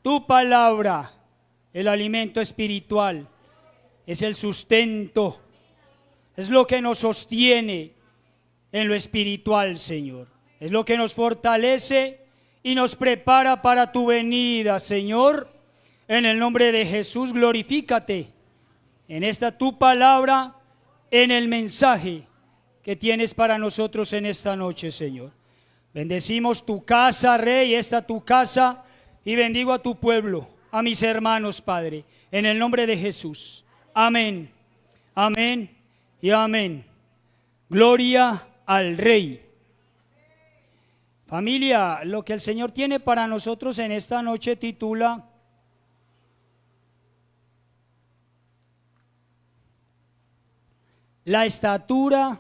tu palabra, el alimento espiritual, es el sustento, es lo que nos sostiene en lo espiritual, Señor. Es lo que nos fortalece y nos prepara para tu venida, Señor. En el nombre de Jesús, glorifícate en esta tu palabra, en el mensaje que tienes para nosotros en esta noche, Señor. Bendecimos tu casa, Rey, esta tu casa, y bendigo a tu pueblo, a mis hermanos, Padre, en el nombre de Jesús. Amén, amén y amén. Gloria al Rey. Familia, lo que el Señor tiene para nosotros en esta noche titula La estatura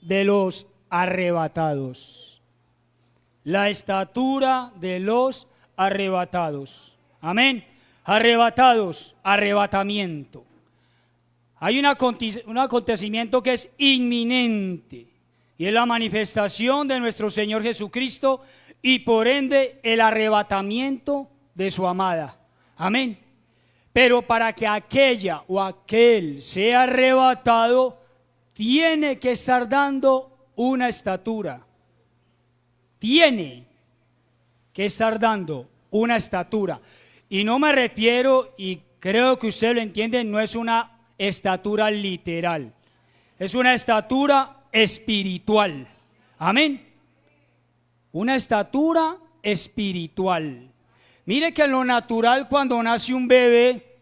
de los arrebatados. La estatura de los arrebatados. Amén. Arrebatados, arrebatamiento. Hay un acontecimiento que es inminente y es la manifestación de nuestro Señor Jesucristo y por ende el arrebatamiento de su amada. Amén. Pero para que aquella o aquel sea arrebatado, tiene que estar dando una estatura. Tiene que estar dando una estatura. Y no me refiero, y creo que usted lo entiende, no es una estatura literal. Es una estatura espiritual. Amén. Una estatura espiritual. Mire que en lo natural, cuando nace un bebé,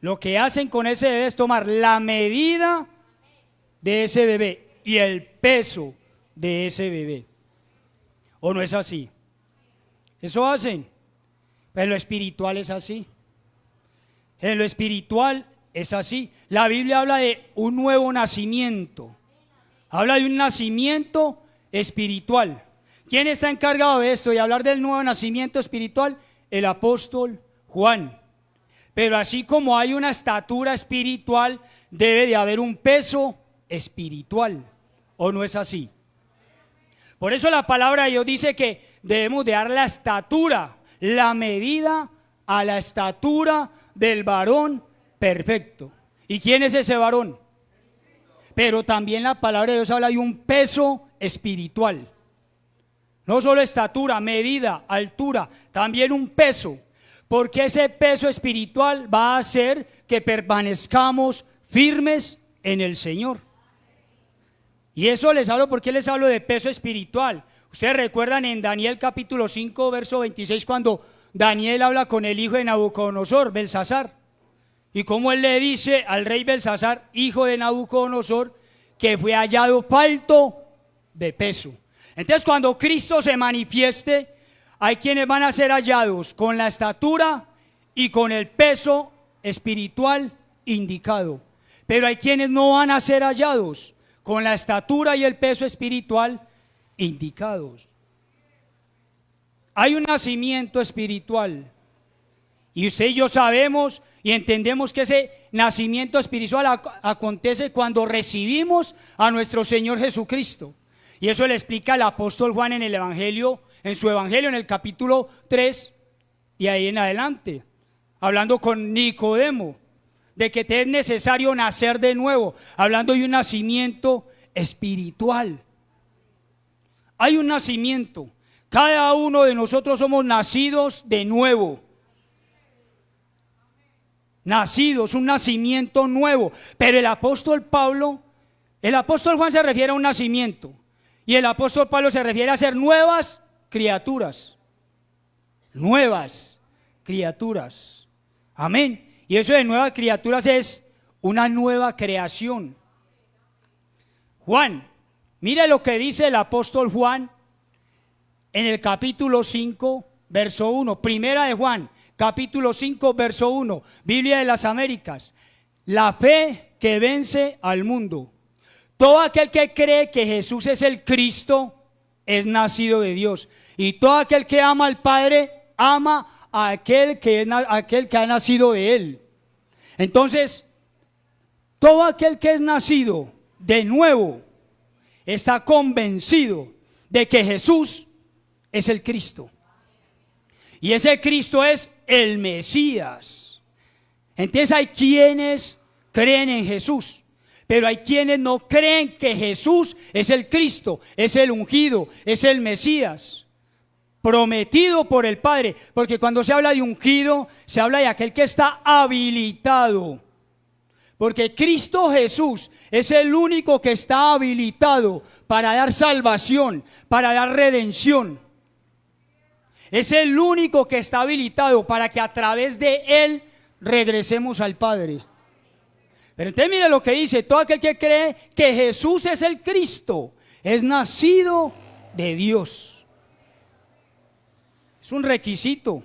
lo que hacen con ese bebé es tomar la medida de ese bebé y el peso de ese bebé. ¿O no es así? Eso hacen. Pero en lo espiritual es así. En lo espiritual es así. La Biblia habla de un nuevo nacimiento. Habla de un nacimiento espiritual. ¿Quién está encargado de esto y hablar del nuevo nacimiento espiritual? El apóstol Juan. Pero así como hay una estatura espiritual, debe de haber un peso espiritual. ¿O no es así? Por eso la palabra de Dios dice que debemos de dar la estatura, la medida a la estatura del varón perfecto. ¿Y quién es ese varón? Pero también la palabra de Dios habla de un peso espiritual. No solo estatura, medida, altura, también un peso. Porque ese peso espiritual va a hacer que permanezcamos firmes en el Señor. Y eso les hablo, porque les hablo de peso espiritual. Ustedes recuerdan en Daniel capítulo 5, verso 26, cuando Daniel habla con el hijo de Nabucodonosor, Belsasar, y cómo él le dice al rey Belsasar, hijo de Nabucodonosor, que fue hallado falto de peso. Entonces, cuando Cristo se manifieste, hay quienes van a ser hallados con la estatura y con el peso espiritual indicado, pero hay quienes no van a ser hallados con la estatura y el peso espiritual indicados. Hay un nacimiento espiritual y usted y yo sabemos y entendemos que ese nacimiento espiritual acontece cuando recibimos a nuestro Señor Jesucristo. Y eso le explica el apóstol Juan en el Evangelio, en su Evangelio, en el capítulo 3 y ahí en adelante, hablando con Nicodemo, de que te es necesario nacer de nuevo, hablando de un nacimiento espiritual. Hay un nacimiento, cada uno de nosotros somos nacidos de nuevo. Nacidos, un nacimiento nuevo. Pero el apóstol Juan se refiere a un nacimiento. Y el apóstol Pablo se refiere a ser nuevas criaturas. Nuevas criaturas. Amén. Y eso de nuevas criaturas es una nueva creación. Juan, mire lo que dice el apóstol Juan en el capítulo 5, verso 1. Primera de Juan, capítulo 5, verso 1. Biblia de las Américas. La fe que vence al mundo. Todo aquel que cree que Jesús es el Cristo es nacido de Dios. Y todo aquel que ama al Padre ama a aquel que ha nacido de Él. Entonces, todo aquel que es nacido de nuevo está convencido de que Jesús es el Cristo. Y ese Cristo es el Mesías. Entonces hay quienes creen en Jesús, pero hay quienes no creen que Jesús es el Cristo, es el ungido, es el Mesías, prometido por el Padre. Porque cuando se habla de ungido, se habla de aquel que está habilitado. Porque Cristo Jesús es el único que está habilitado para dar salvación, para dar redención. Es el único que está habilitado para que a través de Él regresemos al Padre. Pero entonces mire lo que dice: todo aquel que cree que Jesús es el Cristo es nacido de Dios. Es un requisito.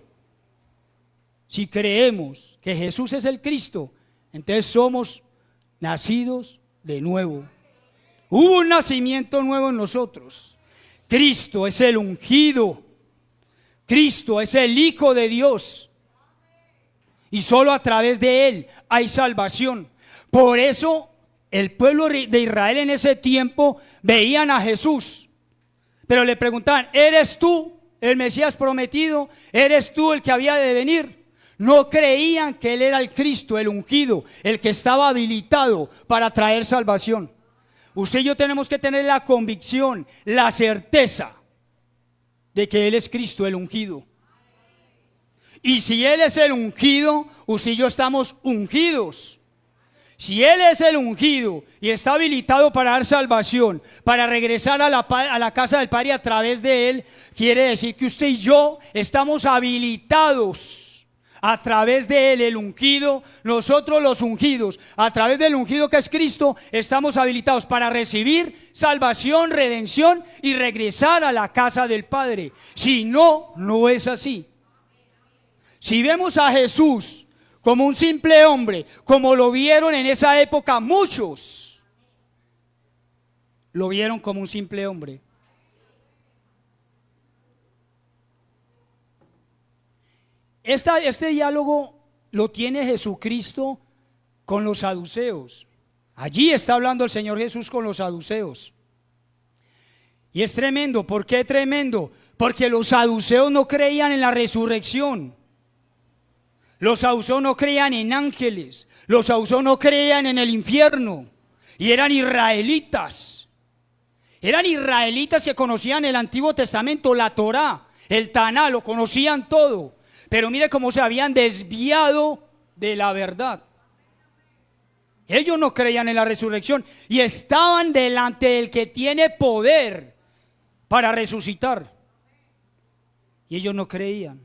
Si creemos que Jesús es el Cristo, entonces somos nacidos de nuevo. Hubo un nacimiento nuevo en nosotros. Cristo es el ungido. Cristo es el Hijo de Dios. Y solo a través de Él hay salvación. Por eso el pueblo de Israel en ese tiempo veían a Jesús, pero le preguntaban: ¿eres tú el Mesías prometido? ¿Eres tú el que había de venir? No creían que Él era el Cristo, el ungido, el que estaba habilitado para traer salvación. Usted y yo tenemos que tener la convicción, la certeza de que Él es Cristo, el ungido. Y si Él es el ungido, usted y yo estamos ungidos. Si Él es el ungido y está habilitado para dar salvación, para regresar a la casa del Padre a través de Él, quiere decir que usted y yo estamos habilitados a través de Él, el ungido. Nosotros los ungidos, a través del ungido que es Cristo, estamos habilitados para recibir salvación, redención y regresar a la casa del Padre. Si no, no es así. Si vemos a Jesús como un simple hombre, como lo vieron en esa época muchos, lo vieron como un simple hombre. Este diálogo lo tiene Jesucristo con los saduceos. Allí está hablando el Señor Jesús con los saduceos. Y es tremendo. ¿Por qué tremendo? Porque los saduceos no creían en la resurrección. Los saduceos no creían en ángeles. Los saduceos no creían en el infierno. Y eran israelitas. Eran israelitas que conocían el Antiguo Testamento, la Torá, el Taná, lo conocían todo. Pero mire cómo se habían desviado de la verdad. Ellos no creían en la resurrección y estaban delante del que tiene poder para resucitar. Y ellos no creían.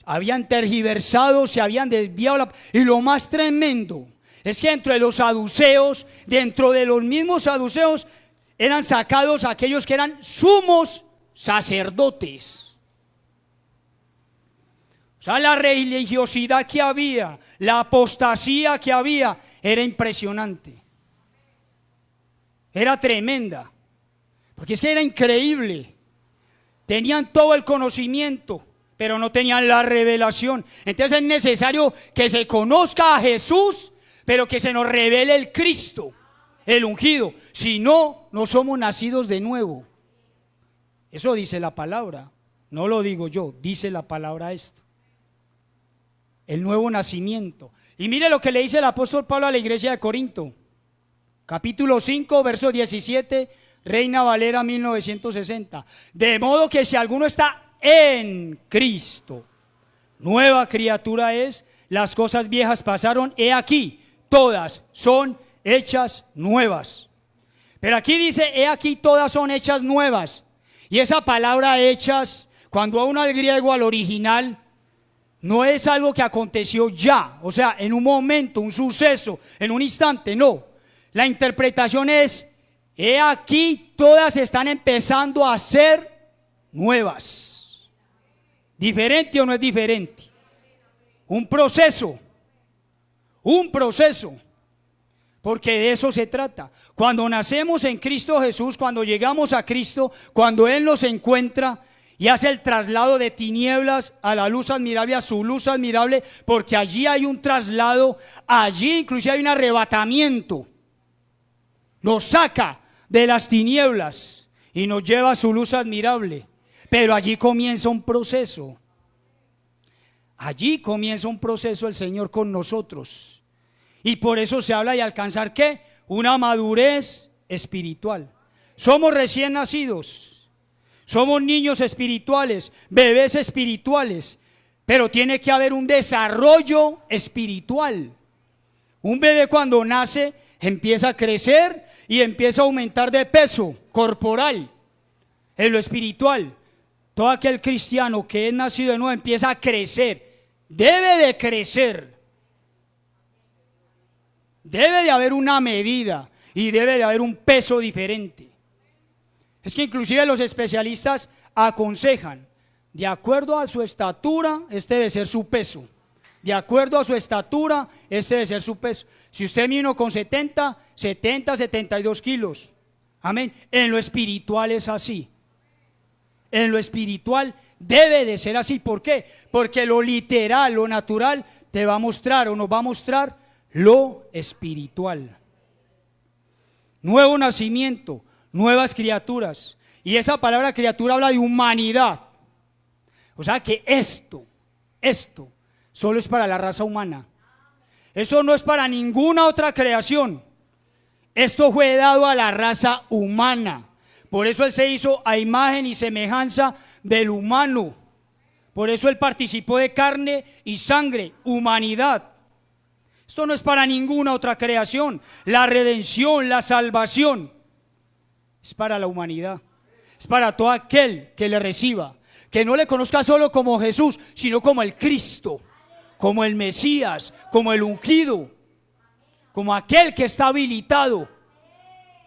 Habían tergiversado, se habían desviado. Y lo más tremendo es que dentro de los saduceos, dentro de los mismos saduceos, eran sacados aquellos que eran sumos sacerdotes. O sea, la religiosidad que había, la apostasía que había, era impresionante. Era tremenda. Porque es que era increíble. Tenían todo el conocimiento, pero no tenían la revelación. Entonces es necesario que se conozca a Jesús, pero que se nos revele el Cristo, el ungido. Si no, no somos nacidos de nuevo. Eso dice la palabra. No lo digo yo, dice la palabra esto. El nuevo nacimiento. Y mire lo que le dice el apóstol Pablo a la iglesia de Corinto. Capítulo 5, verso 17, Reina Valera 1960. De modo que si alguno está en Cristo, nueva criatura es, las cosas viejas pasaron, he aquí, todas son hechas nuevas. Pero aquí dice, he aquí, todas son hechas nuevas. Y esa palabra hechas, cuando a uno al griego, al original, no es algo que aconteció ya, o sea, en un momento, un suceso, en un instante, no. La interpretación es, he aquí, todas están empezando a ser nuevas. ¿Diferente o no es diferente? Un proceso, porque de eso se trata. Cuando nacemos en Cristo Jesús, cuando llegamos a Cristo, cuando Él nos encuentra y hace el traslado de tinieblas a la luz admirable, a su luz admirable, porque allí hay un traslado, allí inclusive hay un arrebatamiento. Nos saca de las tinieblas y nos lleva a su luz admirable. Pero allí comienza un proceso. Allí comienza un proceso el Señor con nosotros. Y por eso se habla de alcanzar ¿qué? Una madurez espiritual. Somos recién nacidos, somos niños espirituales, bebés espirituales, pero tiene que haber un desarrollo espiritual. Un bebé cuando nace empieza a crecer y empieza a aumentar de peso corporal. En lo espiritual, todo aquel cristiano que es nacido de nuevo empieza a crecer, debe de crecer. Debe de haber una medida y debe de haber un peso diferente. Es que inclusive los especialistas aconsejan, de acuerdo a su estatura, este debe ser su peso. De acuerdo a su estatura, este debe ser su peso. Si usted mide 1,70, 72 kilos. Amén. En lo espiritual es así. En lo espiritual debe de ser así. ¿Por qué? Porque lo literal, lo natural, te va a mostrar o nos va a mostrar lo espiritual. Nuevo nacimiento, nuevas criaturas. Y esa palabra criatura habla de humanidad. O sea que esto solo es para la raza humana. Esto no es para ninguna otra creación. Esto fue dado a la raza humana. Por eso Él se hizo a imagen y semejanza del humano. Por eso Él participó de carne y sangre, humanidad. Esto no es para ninguna otra creación. La redención, la salvación es para la humanidad. Es para todo aquel que le reciba, que no le conozca solo como Jesús, sino como el Cristo, como el Mesías, como el ungido, como aquel que está habilitado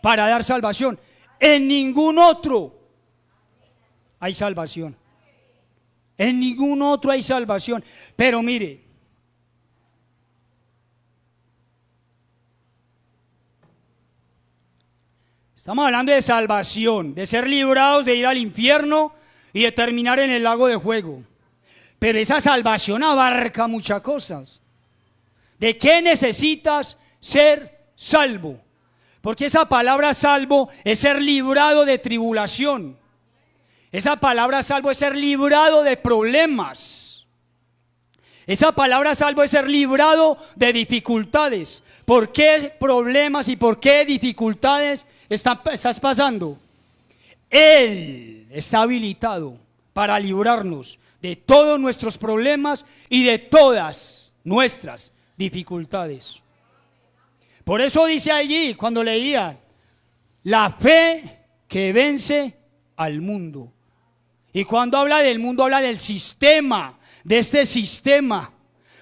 para dar salvación. En ningún otro hay salvación. En ningún otro hay salvación. Pero mire, estamos hablando de salvación, de ser librados de ir al infierno y de terminar en el lago de fuego. Pero esa salvación abarca muchas cosas. ¿De qué necesitas ser salvo? Porque esa palabra salvo es ser librado de tribulación. Esa palabra salvo es ser librado de problemas. Esa palabra salvo es ser librado de dificultades. ¿Por qué problemas y por qué dificultades estás pasando? Él está habilitado para librarnos de todos nuestros problemas y de todas nuestras dificultades. Por eso dice allí, cuando leía, la fe que vence al mundo. Y cuando habla del mundo, habla del sistema, de este sistema.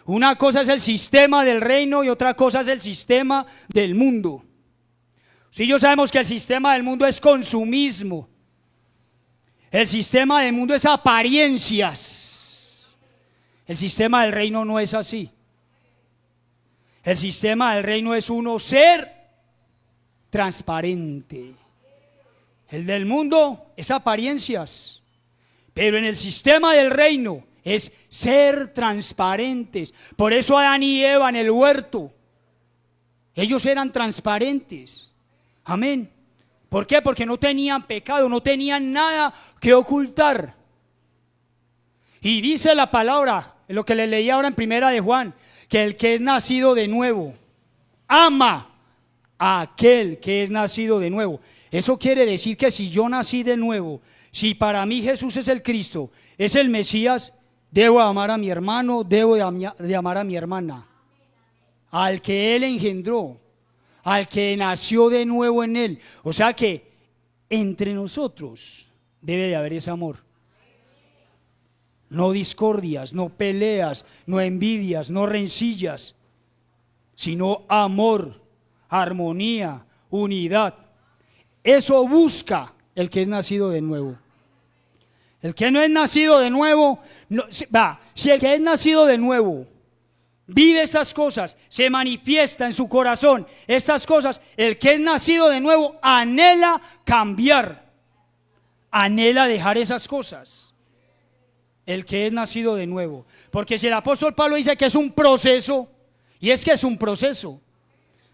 Una cosa es el sistema del reino y otra cosa es el sistema del mundo. Si yo sabemos que el sistema del mundo es consumismo. El sistema del mundo es apariencias. El sistema del reino no es así. El sistema del reino es uno ser transparente. El del mundo es apariencias. Pero en el sistema del reino es ser transparentes. Por eso Adán y Eva en el huerto, ellos eran transparentes. Amén. ¿Por qué? Porque no tenían pecado, no tenían nada que ocultar. Y dice la palabra, lo que le leí ahora en primera de Juan, que el que es nacido de nuevo ama a aquel que es nacido de nuevo. Eso quiere decir que si yo nací de nuevo, si para mí Jesús es el Cristo, es el Mesías, debo amar a mi hermano, debo de amar a mi hermana, al que Él engendró, al que nació de nuevo en Él. O sea que entre nosotros debe de haber ese amor. No discordias, no peleas, no envidias, no rencillas, sino amor, armonía, unidad. Eso busca el que es nacido de nuevo. El que no es nacido de nuevo, si el que es nacido de nuevo vive estas cosas, se manifiesta en su corazón estas cosas, el que es nacido de nuevo anhela cambiar, anhela dejar esas cosas. El que es nacido de nuevo. Porque si el apóstol Pablo dice que es un proceso, y es que es un proceso,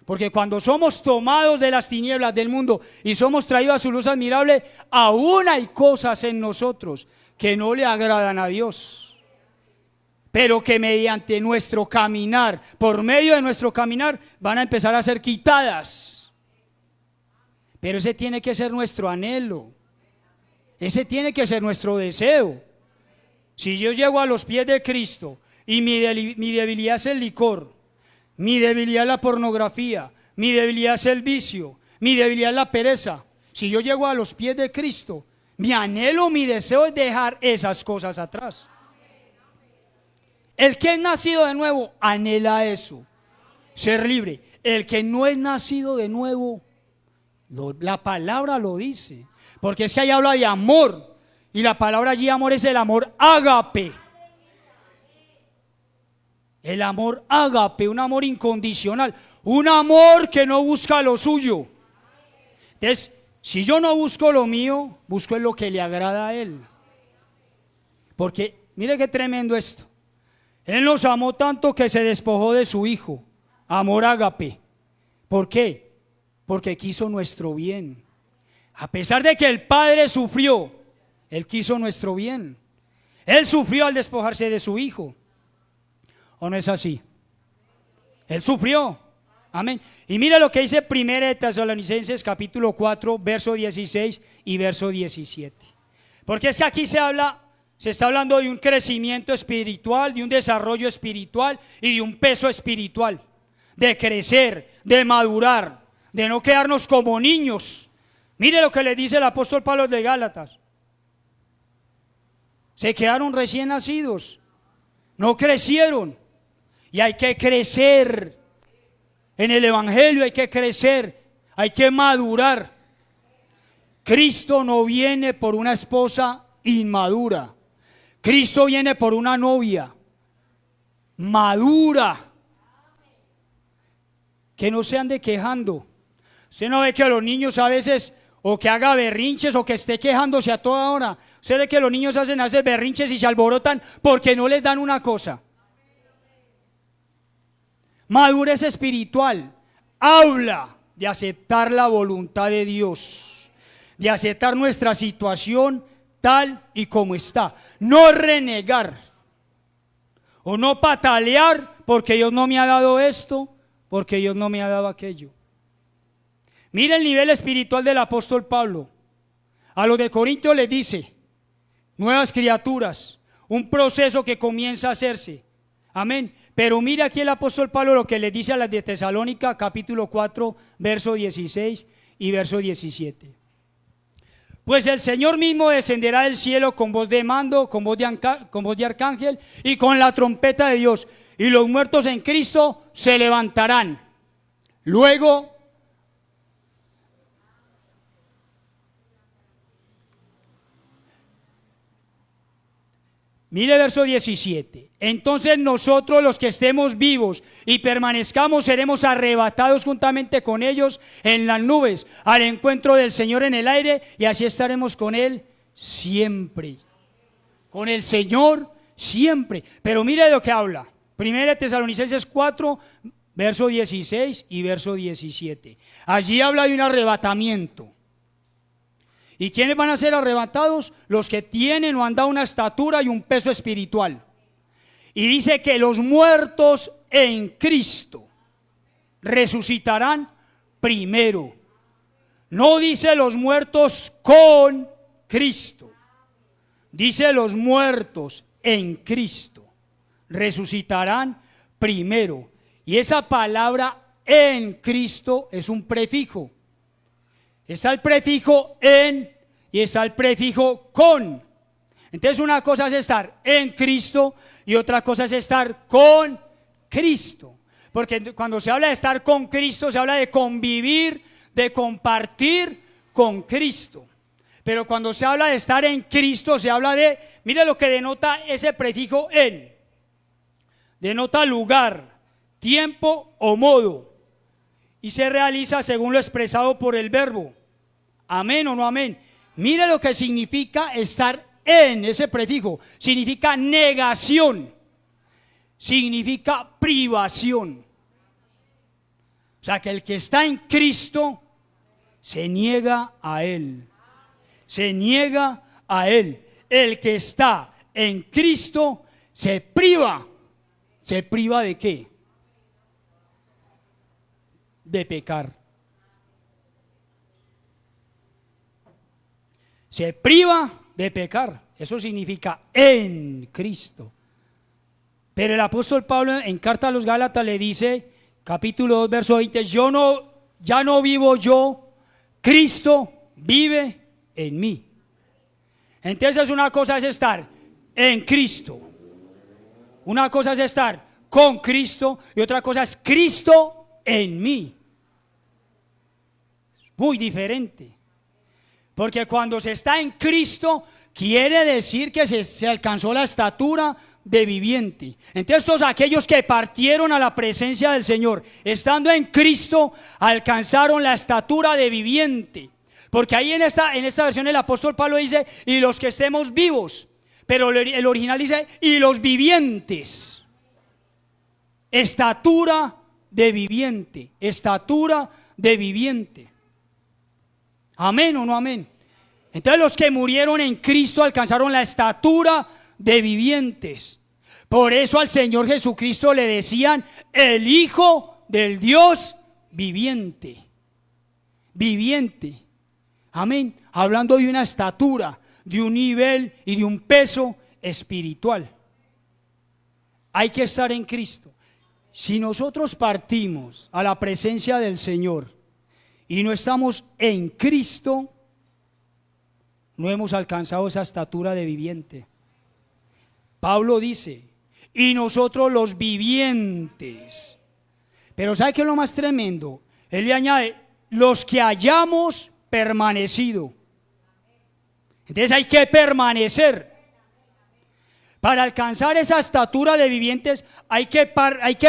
porque cuando somos tomados de las tinieblas del mundo y somos traídos a su luz admirable, aún hay cosas en nosotros que no le agradan a Dios. pero que mediante nuestro caminar, por medio de nuestro caminar, van a empezar a ser quitadas. Pero ese tiene que ser nuestro anhelo, ese tiene que ser nuestro deseo. Si yo llego a los pies de Cristo y mi debilidad es el licor, mi debilidad es la pornografía, mi debilidad es el vicio, mi debilidad es la pereza, si yo llego a los pies de Cristo, mi anhelo, mi deseo es dejar esas cosas atrás. El que es nacido de nuevo anhela eso, ser libre. El que no es nacido de nuevo, la palabra lo dice, porque es que ahí habla de amor, y la palabra allí amor es el amor ágape. El amor ágape, un amor incondicional, un amor que no busca lo suyo. Entonces, si yo no busco lo mío, busco lo que le agrada a Él. Porque, mire qué tremendo esto. Él nos amó tanto que se despojó de su Hijo. Amor ágape. ¿Por qué? Porque quiso nuestro bien. A pesar de que el Padre sufrió, Él quiso nuestro bien. Él sufrió al despojarse de su Hijo. ¿O no es así? Él sufrió. Amén. Y mira lo que dice 1 Tesalonicenses capítulo 4, verso 16 y verso 17. Porque es que aquí se está hablando de un crecimiento espiritual, de un desarrollo espiritual y de un peso espiritual. De crecer, de madurar, de no quedarnos como niños. Mire lo que le dice el apóstol Pablo de Gálatas. Se quedaron recién nacidos, no crecieron. Y hay que crecer. En el evangelio hay que crecer, hay que madurar. Cristo no viene por una esposa inmadura. Cristo viene por una novia madura. Que no se ande quejando. Usted no ve que los niños a veces, o que haga berrinches, o que esté quejándose a toda hora. Usted ve que los niños hacen berrinches y se alborotan porque no les dan una cosa. Madurez espiritual habla de aceptar la voluntad de Dios, de aceptar nuestra situación tal y como está, no renegar o no patalear porque Dios no me ha dado esto, porque Dios no me ha dado aquello. Mira el nivel espiritual del apóstol Pablo. A los de Corinto les dice, nuevas criaturas, un proceso que comienza a hacerse. Amén. Pero mira aquí el apóstol Pablo lo que le dice a las de Tesalónica, capítulo 4, verso 16 y verso 17. Pues el Señor mismo descenderá del cielo con voz de mando, con voz de arcángel y con la trompeta de Dios. Y los muertos en Cristo se levantarán. Luego, mire verso 17. Entonces nosotros los que estemos vivos y permanezcamos seremos arrebatados juntamente con ellos en las nubes al encuentro del Señor en el aire, y así estaremos con Él siempre. Con el Señor siempre. Pero mire lo que habla. 1 Tesalonicenses 4, verso 16 y verso 17. Allí habla de un arrebatamiento. ¿Y quiénes van a ser arrebatados? Los que tienen o han dado una estatura y un peso espiritual. Y dice que los muertos en Cristo resucitarán primero. No dice los muertos con Cristo. Dice los muertos en Cristo resucitarán primero. Y esa palabra en Cristo es un prefijo. Está el prefijo en y está el prefijo con. Entonces una cosa es estar en Cristo y otra cosa es estar con Cristo. Porque cuando se habla de estar con Cristo se habla de convivir, de compartir con Cristo. Pero cuando se habla de estar en Cristo se habla de, mire lo que denota ese prefijo en. Denota lugar, tiempo o modo. Y se realiza según lo expresado por el verbo. Amén o no amén. Mire lo que significa estar en, ese prefijo. Significa negación. Significa privación. O sea que el que está en Cristo se niega a Él. Se niega a Él. El que está en Cristo se priva. ¿Se priva de qué? De pecar. Se priva de pecar. Eso significa en Cristo. Pero el apóstol Pablo en carta a los Gálatas le dice, capítulo 2, verso 20, ya no vivo yo, Cristo vive en mí. Entonces una cosa es estar en Cristo, una cosa es estar con Cristo y otra cosa es Cristo en mí. Muy diferente. Porque cuando se está en Cristo, quiere decir que se alcanzó la estatura de viviente. Entonces todos aquellos que partieron a la presencia del Señor, estando en Cristo, alcanzaron la estatura de viviente. Porque ahí en esta versión el apóstol Pablo dice, y los que estemos vivos, pero el original dice, y los vivientes. Estatura de viviente, estatura de viviente. ¿Amén o no amén? Entonces los que murieron en Cristo alcanzaron la estatura de vivientes. Por eso al Señor Jesucristo le decían el Hijo del Dios viviente. Viviente. Amén. Hablando de una estatura, de un nivel y de un peso espiritual. Hay que estar en Cristo. Si nosotros partimos a la presencia del Señor y no estamos en Cristo, no hemos alcanzado esa estatura de viviente. Pablo dice, y nosotros los vivientes. Pero ¿sabe qué es lo más tremendo? Él le añade, los que hayamos permanecido. Entonces hay que permanecer. Para alcanzar esa estatura de vivientes hay que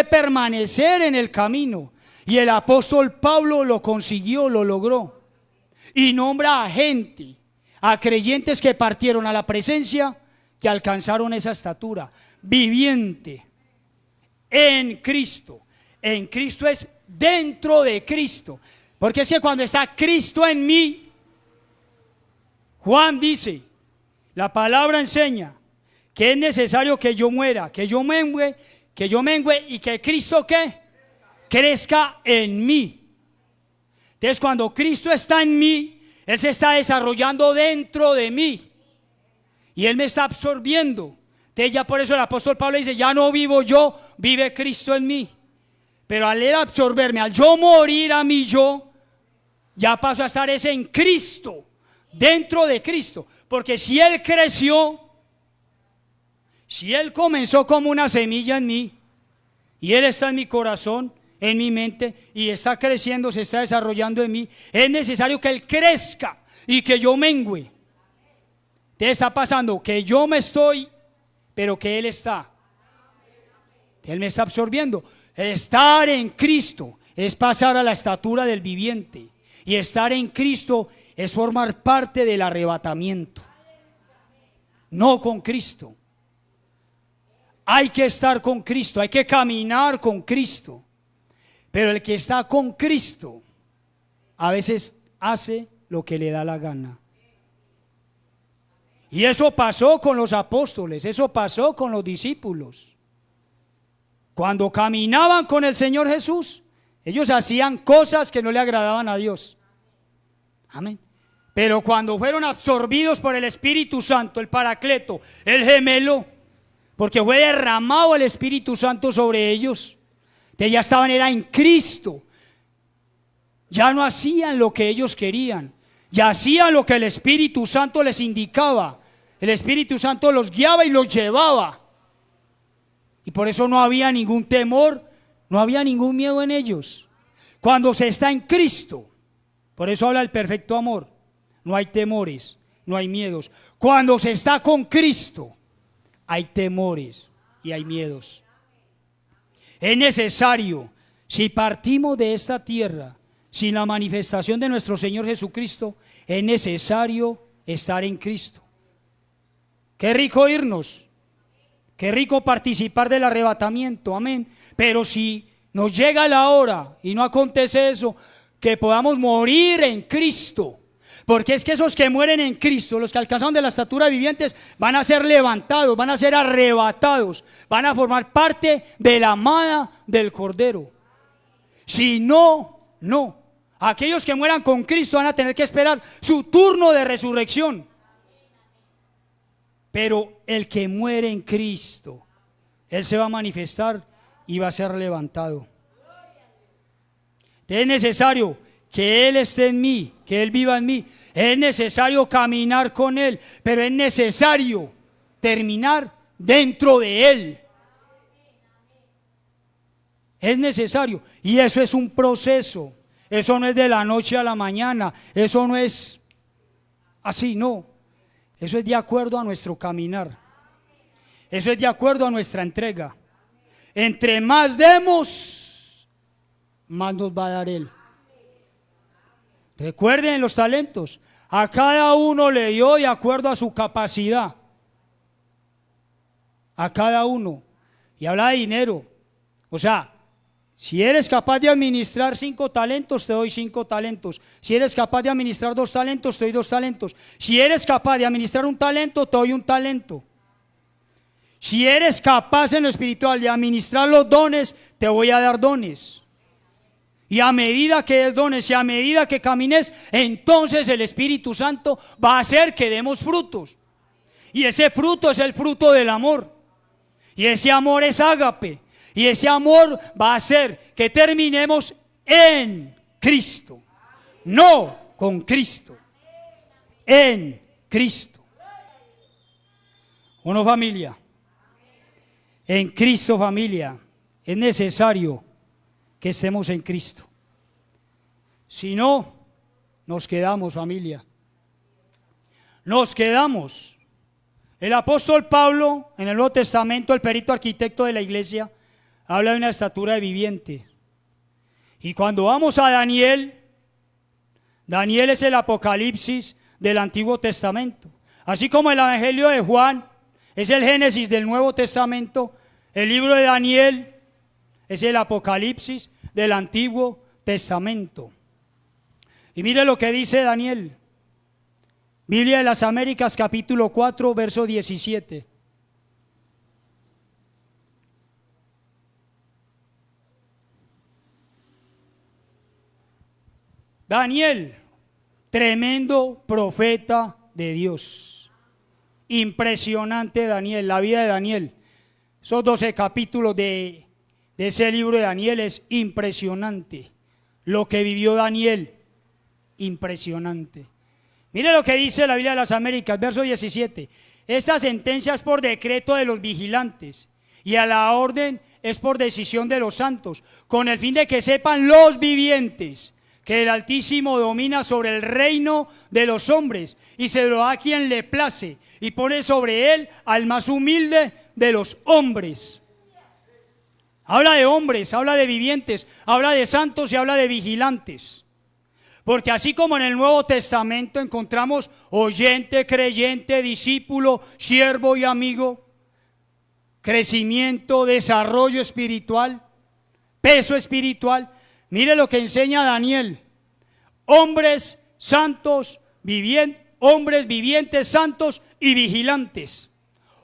permanecer en el camino. Y el apóstol Pablo lo consiguió, lo logró. Y nombra a gente, a creyentes que partieron a la presencia, que alcanzaron esa estatura viviente en Cristo. En Cristo es dentro de Cristo. Porque es que cuando está Cristo en mí, Juan dice, la palabra enseña que es necesario que yo muera, que yo mengue y que Cristo ¿qué? Crezca en mí. Entonces cuando Cristo está en mí, Él se está desarrollando dentro de mí y Él me está absorbiendo. Entonces ya por eso el apóstol Pablo dice, ya no vivo yo, vive Cristo en mí. Pero al Él absorberme, al yo morir a mí yo, ya paso a estar ese en Cristo, dentro de Cristo. Porque si Él creció, si Él comenzó como una semilla en mí y Él está en mi corazón, en mi mente y está creciendo, se está desarrollando en mí, es necesario que Él crezca y que yo mengüe. Te está pasando que yo me estoy, pero que Él está. Él me está absorbiendo. Estar en Cristo es pasar a la estatura del viviente. Y estar en Cristo es formar parte del arrebatamiento. No con Cristo. Hay que estar con Cristo, hay que caminar con Cristo. Pero el que está con Cristo a veces hace lo que le da la gana. Y eso pasó con los apóstoles, eso pasó con los discípulos. Cuando caminaban con el Señor Jesús, ellos hacían cosas que no le agradaban a Dios. Amén. Pero cuando fueron absorbidos por el Espíritu Santo, el Paracleto, el gemelo, porque fue derramado el Espíritu Santo sobre ellos, ya estaban era en Cristo. Ya no hacían lo que ellos querían, ya hacían lo que el Espíritu Santo les indicaba. El Espíritu Santo los guiaba y los llevaba. Y por eso no había ningún temor, no había ningún miedo en ellos. Cuando se está en Cristo, por eso habla el perfecto amor, no hay temores, no hay miedos. Cuando se está con Cristo, hay temores y hay miedos. Es necesario, si partimos de esta tierra sin la manifestación de nuestro Señor Jesucristo, es necesario estar en Cristo. Qué rico irnos, qué rico participar del arrebatamiento, amén. Pero si nos llega la hora y no acontece eso, que podamos morir en Cristo, Porque es que esos que mueren en Cristo, los que alcanzaron de la estatura de vivientes, van a ser levantados, van a ser arrebatados, van a formar parte de la amada del Cordero. Si no, no. Aquellos que mueran con Cristo van a tener que esperar su turno de resurrección. Pero el que muere en Cristo, Él se va a manifestar y va a ser levantado. Es necesario que Él esté en mí, que Él viva en mí. Es necesario caminar con Él, pero es necesario terminar dentro de Él. Es necesario, y eso es un proceso. Eso no es de la noche a la mañana, eso no es así, no. Eso es de acuerdo a nuestro caminar. Eso es de acuerdo a nuestra entrega. Entre más demos, más nos va a dar Él. Recuerden los talentos. A cada uno le dio de acuerdo a su capacidad. A cada uno. Y habla de dinero. O sea, si eres capaz de administrar 5 talentos, te doy 5 talentos. Si eres capaz de administrar 2 talentos, te doy 2 talentos. Si eres capaz de administrar 1 talento, te doy 1 talento. Si eres capaz en lo espiritual de administrar los dones, te voy a dar dones. Y a medida que des dones y a medida que camines, entonces el Espíritu Santo va a hacer que demos frutos. Y ese fruto es el fruto del amor. Y ese amor es ágape. Y ese amor va a hacer que terminemos en Cristo. No con Cristo. En Cristo. Bueno, familia. En Cristo, familia. Es necesario que estemos en Cristo. Si no, nos quedamos, familia. Nos quedamos. El apóstol Pablo, en el Nuevo Testamento, el perito arquitecto de la iglesia, habla de una estatura de viviente. Y cuando vamos a Daniel, Daniel es el Apocalipsis del Antiguo Testamento. Así como el Evangelio de Juan es el Génesis del Nuevo Testamento, el libro de Daniel es el Apocalipsis del Antiguo Testamento. Y mire lo que dice Daniel. Biblia de las Américas, capítulo 4, verso 17. Daniel, tremendo profeta de Dios. Impresionante Daniel, la vida de Daniel. Esos 12 capítulos de ese libro de Daniel es impresionante. Lo que vivió Daniel, impresionante. Mire lo que dice la Biblia de las Américas, verso 17. Esta sentencia es por decreto de los vigilantes y a la orden es por decisión de los santos, con el fin de que sepan los vivientes que el Altísimo domina sobre el reino de los hombres y se lo da a quien le place y pone sobre él al más humilde de los hombres. Habla de hombres, habla de vivientes, habla de santos y habla de vigilantes. Porque así como en el Nuevo Testamento encontramos oyente, creyente, discípulo, siervo y amigo, crecimiento, desarrollo espiritual, peso espiritual, mire lo que enseña Daniel. Hombres santos, hombres vivientes, santos y vigilantes.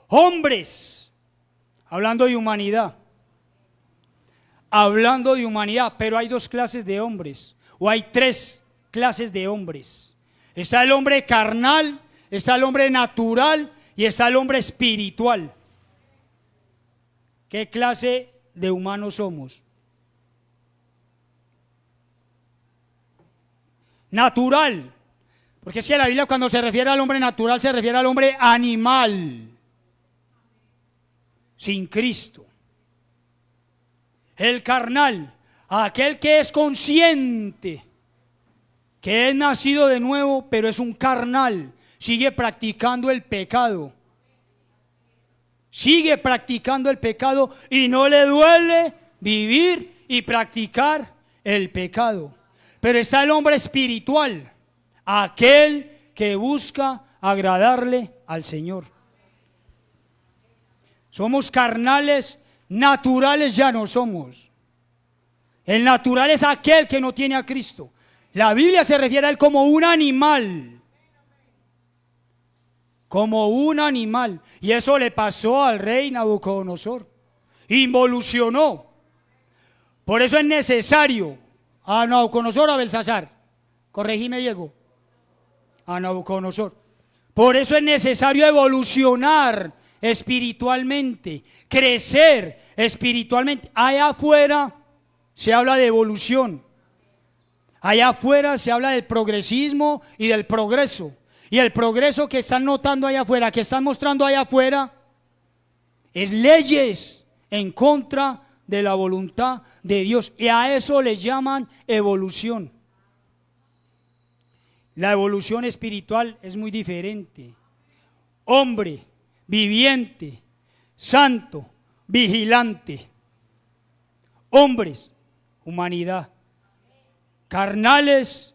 Hombres, hablando de humanidad. Hablando de humanidad, pero hay 2 clases de hombres, o hay 3 clases de hombres. Está el hombre carnal, está el hombre natural y está el hombre espiritual. ¿Qué clase de humanos somos? Natural, porque es que la Biblia cuando se refiere al hombre natural se refiere al hombre animal, sin Cristo. El carnal, aquel que es consciente que es nacido de nuevo, pero es un carnal, sigue practicando el pecado. Sigue practicando el pecado y no le duele vivir y practicar el pecado. Pero está el hombre espiritual, aquel que busca agradarle al Señor. Somos carnales, naturales ya no somos. El natural es aquel que no tiene a Cristo. La Biblia se refiere a él como un animal. Como un animal. Y eso le pasó al rey Nabucodonosor. Involucionó. Por eso es necesario a Nabucodonosor o a Belsasar. Corregime, Diego. A Nabucodonosor. Por eso es necesario evolucionar espiritualmente, crecer espiritualmente. Allá afuera se habla de evolución. Allá afuera se habla del progresismo y del progreso. Y el progreso que están notando allá afuera, que están mostrando allá afuera, es leyes en contra de la voluntad de Dios. Y a eso le llaman evolución. La evolución espiritual es muy diferente. Hombre, viviente, santo, vigilante. Hombres, humanidad. Carnales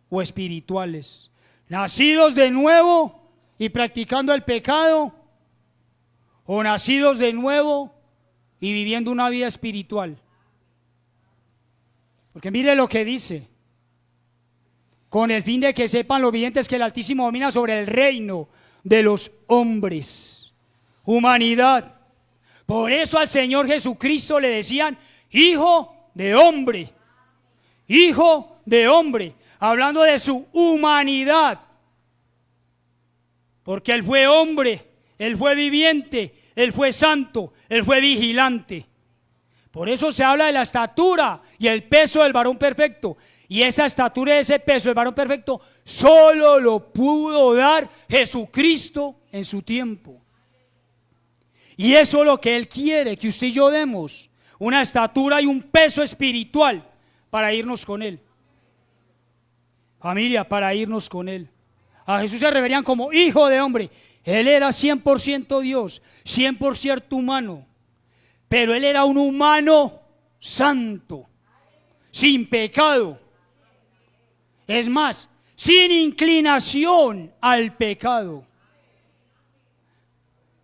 o espirituales. Nacidos de nuevo y practicando el pecado, o nacidos de nuevo y viviendo una vida espiritual. Porque mire lo que dice: con el fin de que sepan los vivientes que el Altísimo domina sobre el reino de los hombres. Humanidad. Por eso al Señor Jesucristo le decían hijo de hombre. Hijo de hombre, hablando de su humanidad. Porque Él fue hombre, Él fue viviente, Él fue santo, Él fue vigilante. Por eso se habla de la estatura y el peso del varón perfecto. Y esa estatura y ese peso del varón perfecto solo lo pudo dar Jesucristo en su tiempo. Y eso es lo que Él quiere, que usted y yo demos, una estatura y un peso espiritual para irnos con Él. Familia, para irnos con Él. A Jesús se referían como hijo de hombre. Él era 100% Dios, 100% humano. Pero Él era un humano santo, sin pecado. Es más, sin inclinación al pecado.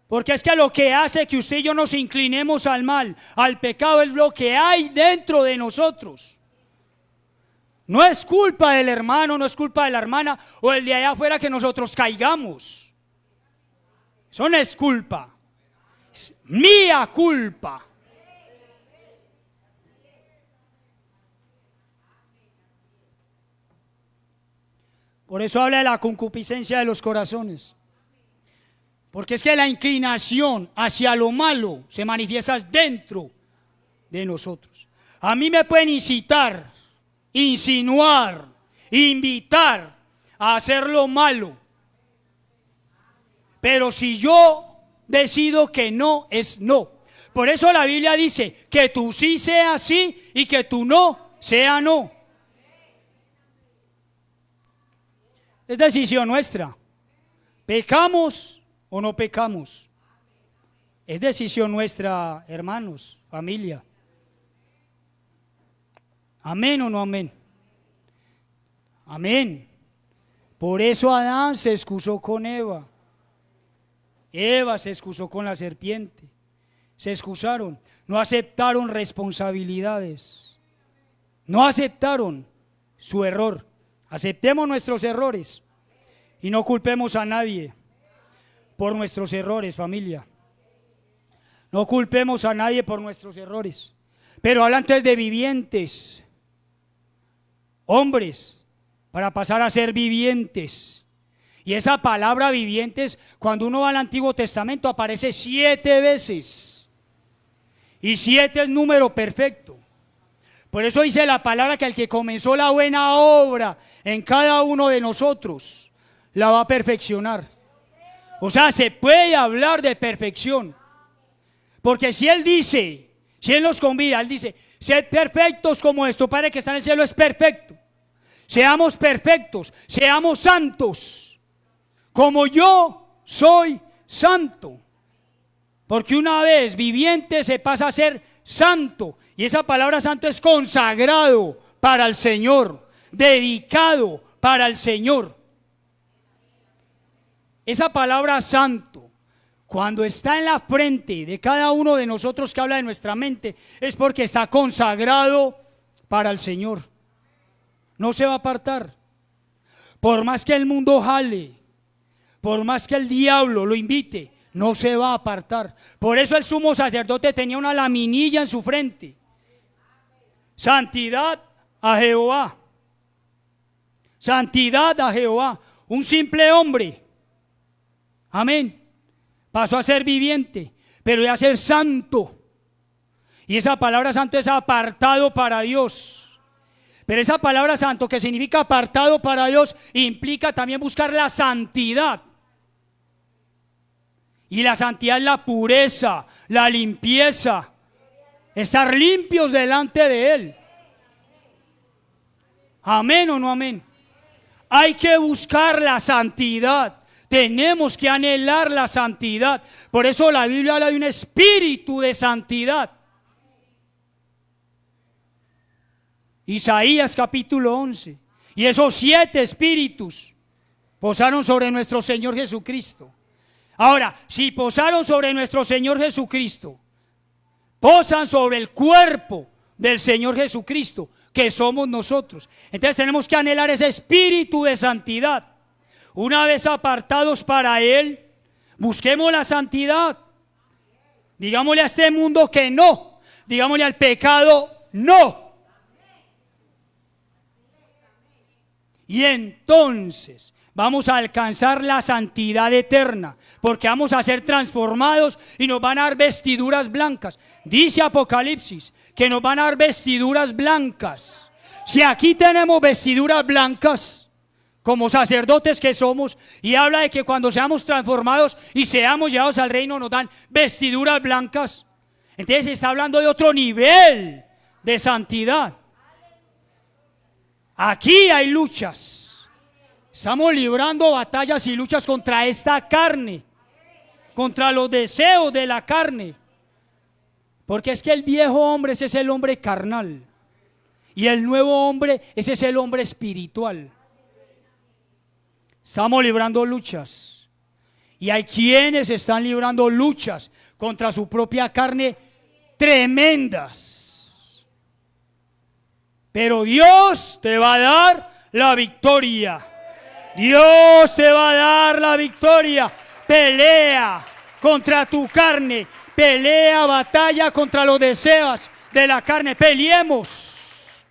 Porque es que lo que hace que usted y yo nos inclinemos al mal, al pecado, es lo que hay dentro de nosotros. No es culpa del hermano, no es culpa de la hermana o el de allá afuera que nosotros caigamos. Eso no es culpa, es mía culpa. Por eso habla de la concupiscencia de los corazones. Porque es que la inclinación hacia lo malo se manifiesta dentro de nosotros. A mí me pueden incitar, insinuar, invitar a hacer lo malo. Pero si yo decido que no, es no. Por eso la Biblia dice que tú sí sea sí y que tú no sea no. Es decisión nuestra. ¿Pecamos o no pecamos? Es decisión nuestra, hermanos, familia. ¿Amén o no amén? Amén. Por eso Adán se excusó con Eva. Eva se excusó con la serpiente. Se excusaron. No aceptaron responsabilidades. No aceptaron su error. Aceptemos nuestros errores y no culpemos a nadie por nuestros errores, familia. No culpemos a nadie por nuestros errores. Pero habla entonces de vivientes, hombres, para pasar a ser vivientes. Y esa palabra vivientes, cuando uno va al Antiguo Testamento, aparece 7 veces. Y 7 es número perfecto. Por eso dice la palabra que el que comenzó la buena obra en cada uno de nosotros, la va a perfeccionar. O sea, se puede hablar de perfección. Porque si Él dice, si Él nos convida, Él dice, sed perfectos como vuestro Padre que está en el cielo es perfecto. Seamos perfectos, seamos santos, como yo soy santo. Porque una vez viviente se pasa a ser santo. Y esa palabra santo es consagrado para el Señor, dedicado para el Señor. Esa palabra santo, cuando está en la frente de cada uno de nosotros que habla de nuestra mente, es porque está consagrado para el Señor. no se va a apartar. Por más que el mundo jale, por más que el diablo lo invite, no se va a apartar. Por eso el sumo sacerdote tenía una laminilla en su frente. Santidad a Jehová. Santidad a Jehová. Un simple hombre. Amén. Pasó a ser viviente, pero ya a ser santo. Y esa palabra santo es apartado para Dios. Pero esa palabra santo, que significa apartado para Dios, implica también buscar la santidad. Y la santidad es la pureza, la limpieza, estar limpios delante de Él. ¿Amén o no amén? Hay que buscar la santidad. Tenemos que anhelar la santidad. Por eso la Biblia habla de un espíritu de santidad. Isaías capítulo 11. Y esos 7 espíritus posaron sobre nuestro Señor Jesucristo. Ahora, si posaron sobre nuestro Señor Jesucristo, posan sobre el cuerpo del Señor Jesucristo, que somos nosotros. Entonces tenemos que anhelar ese espíritu de santidad. Una vez apartados para Él, busquemos la santidad. Digámosle a este mundo que no. Digámosle al pecado no. Y entonces vamos a alcanzar la santidad eterna, porque vamos a ser transformados y nos van a dar vestiduras blancas. Dice Apocalipsis que nos van a dar vestiduras blancas. Si aquí tenemos vestiduras blancas, como sacerdotes que somos, y habla de que cuando seamos transformados y seamos llevados al reino nos dan vestiduras blancas, entonces está hablando de otro nivel de santidad. Aquí hay luchas. Estamos librando batallas y luchas contra esta carne, contra los deseos de la carne. Porque es que el viejo hombre ese es el hombre carnal y el nuevo hombre ese es el hombre espiritual. Estamos librando luchas y hay quienes están librando luchas contra su propia carne tremendas. Pero Dios te va a dar la victoria. Dios te va a dar la victoria. Pelea contra tu carne. Pelea, batalla contra los deseos de la carne. Peleemos.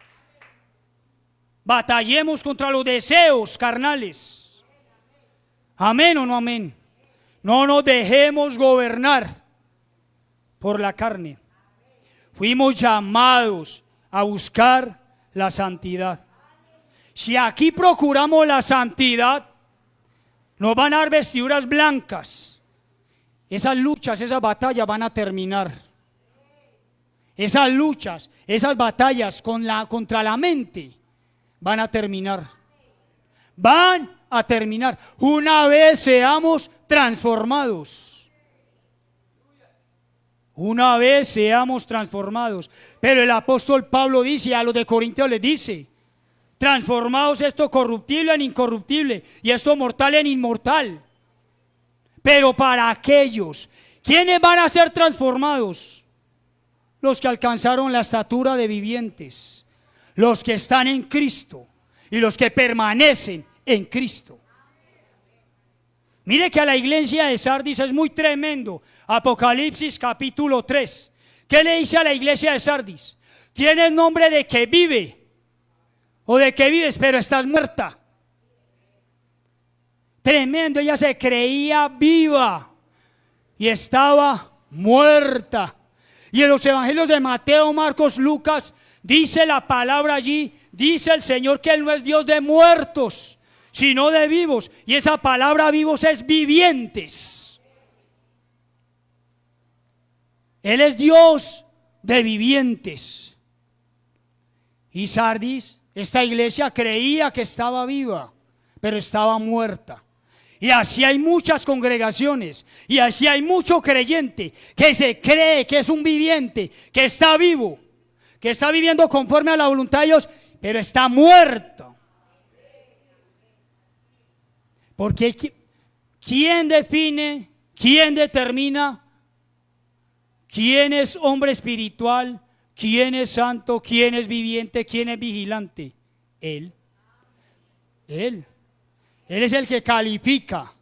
Batallemos contra los deseos carnales. Amén o no amén. No nos dejemos gobernar por la carne. Fuimos llamados a buscar la santidad. Si aquí procuramos la santidad, nos van a dar vestiduras blancas. Esas luchas, esas batallas van a terminar. Esas luchas, esas batallas contra la mente van a terminar. Van a terminar una vez seamos transformados. Una vez seamos transformados. Pero el apóstol Pablo dice, a los de Corintios les dice: transformados esto corruptible en incorruptible y esto mortal en inmortal. Pero para aquellos, ¿quiénes van a ser transformados? Los que alcanzaron la estatura de vivientes, los que están en Cristo y los que permanecen en Cristo. Mire que a la iglesia de Sardis es muy tremendo. Apocalipsis capítulo 3. ¿Qué le dice a la iglesia de Sardis? Tienes nombre de que vive o de que vives, pero estás muerta. Tremendo, ella se creía viva y estaba muerta. Y en los evangelios de Mateo, Marcos, Lucas, dice la palabra allí, dice el Señor que Él no es Dios de muertos, sino de vivos. Y esa palabra vivos es vivientes. Él es Dios de vivientes. Y Sardis, esta iglesia creía que estaba viva, pero estaba muerta. Y así hay muchas congregaciones, y así hay mucho creyente que se cree que es un viviente, que está vivo, que está viviendo conforme a la voluntad de Dios, pero está muerto. Porque ¿quién define, quién determina quién es hombre espiritual, quién es santo, quién es viviente, quién es vigilante? Él. Él. Él es el que califica.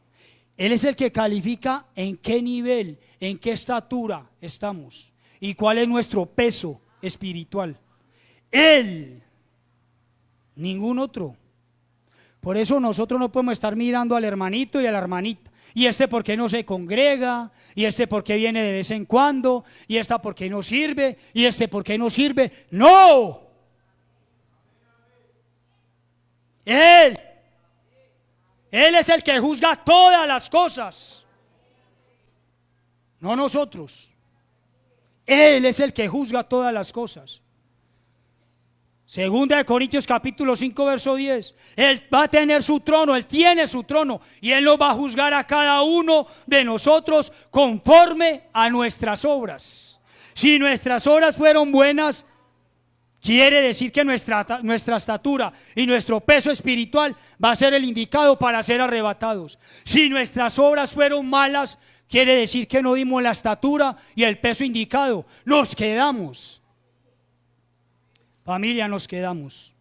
Él es el que califica en qué nivel, en qué estatura estamos y cuál es nuestro peso espiritual. Él, ningún otro. Por eso nosotros no podemos estar mirando al hermanito y a la hermanita. Y este porque no se congrega, y este porque viene de vez en cuando, y esta porque no sirve, y este porque no sirve. ¡No! Él es el que juzga todas las cosas, no nosotros. Él es el que juzga todas las cosas. Segunda de Corintios capítulo 5 verso 10. Él va a tener su trono, Él tiene su trono y Él nos va a juzgar a cada uno de nosotros conforme a nuestras obras. Si nuestras obras fueron buenas, quiere decir que nuestra estatura y nuestro peso espiritual va a ser el indicado para ser arrebatados. Si nuestras obras fueron malas, quiere decir que no dimos la estatura y el peso indicado. Nos quedamos. Familia, nos quedamos.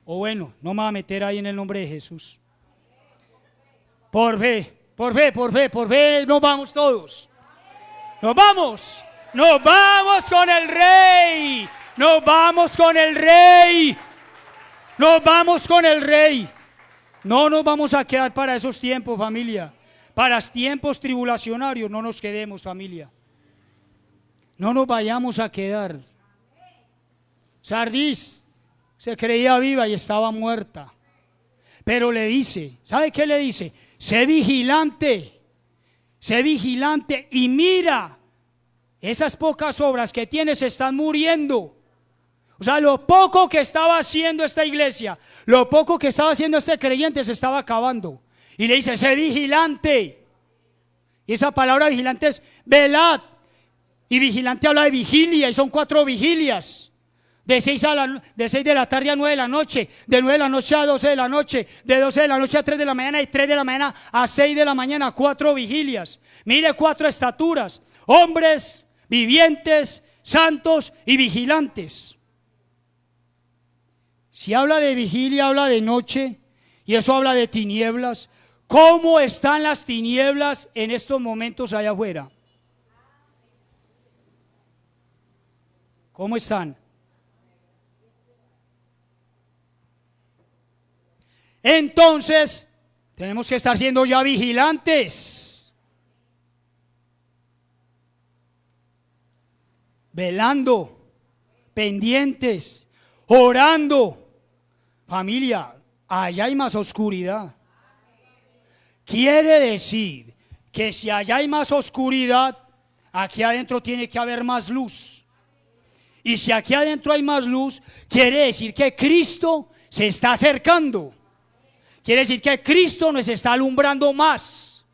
O bueno, no me voy a meter ahí en el nombre de Jesús. Por fe, nos vamos todos. Nos vamos con el Rey. Nos vamos con el Rey. Nos vamos con el Rey. No nos vamos a quedar para esos tiempos, familia. Para tiempos tribulacionarios no nos quedemos, familia. No nos vayamos a quedar. Sardis se creía viva y estaba muerta. Pero le dice, ¿sabe qué le dice? Sé vigilante y mira, esas pocas obras que tienes están muriendo. O sea, lo poco que estaba haciendo esta iglesia, lo poco que estaba haciendo este creyente se estaba acabando. Y le dice, sé vigilante. Y esa palabra vigilante es velad. Y vigilante habla de vigilia y son 4 vigilias. De 6 de la tarde a 9 de la noche, de 9 de la noche a 12 de la noche, de 12 de la noche a 3 de la mañana y 3 de la mañana a 6 de la mañana, 4 vigilias. Mire 4 estaturas, hombres, vivientes, santos y vigilantes. Si habla de vigilia, habla de noche y eso habla de tinieblas. ¿Cómo están las tinieblas en estos momentos allá afuera? ¿Cómo están? Entonces, tenemos que estar siendo ya vigilantes, velando, pendientes, orando. Familia, allá hay más oscuridad. Quiere decir que si allá hay más oscuridad, aquí adentro tiene que haber más luz. Y si aquí adentro hay más luz, quiere decir que Cristo se está acercando. Quiere decir que Cristo nos está alumbrando más.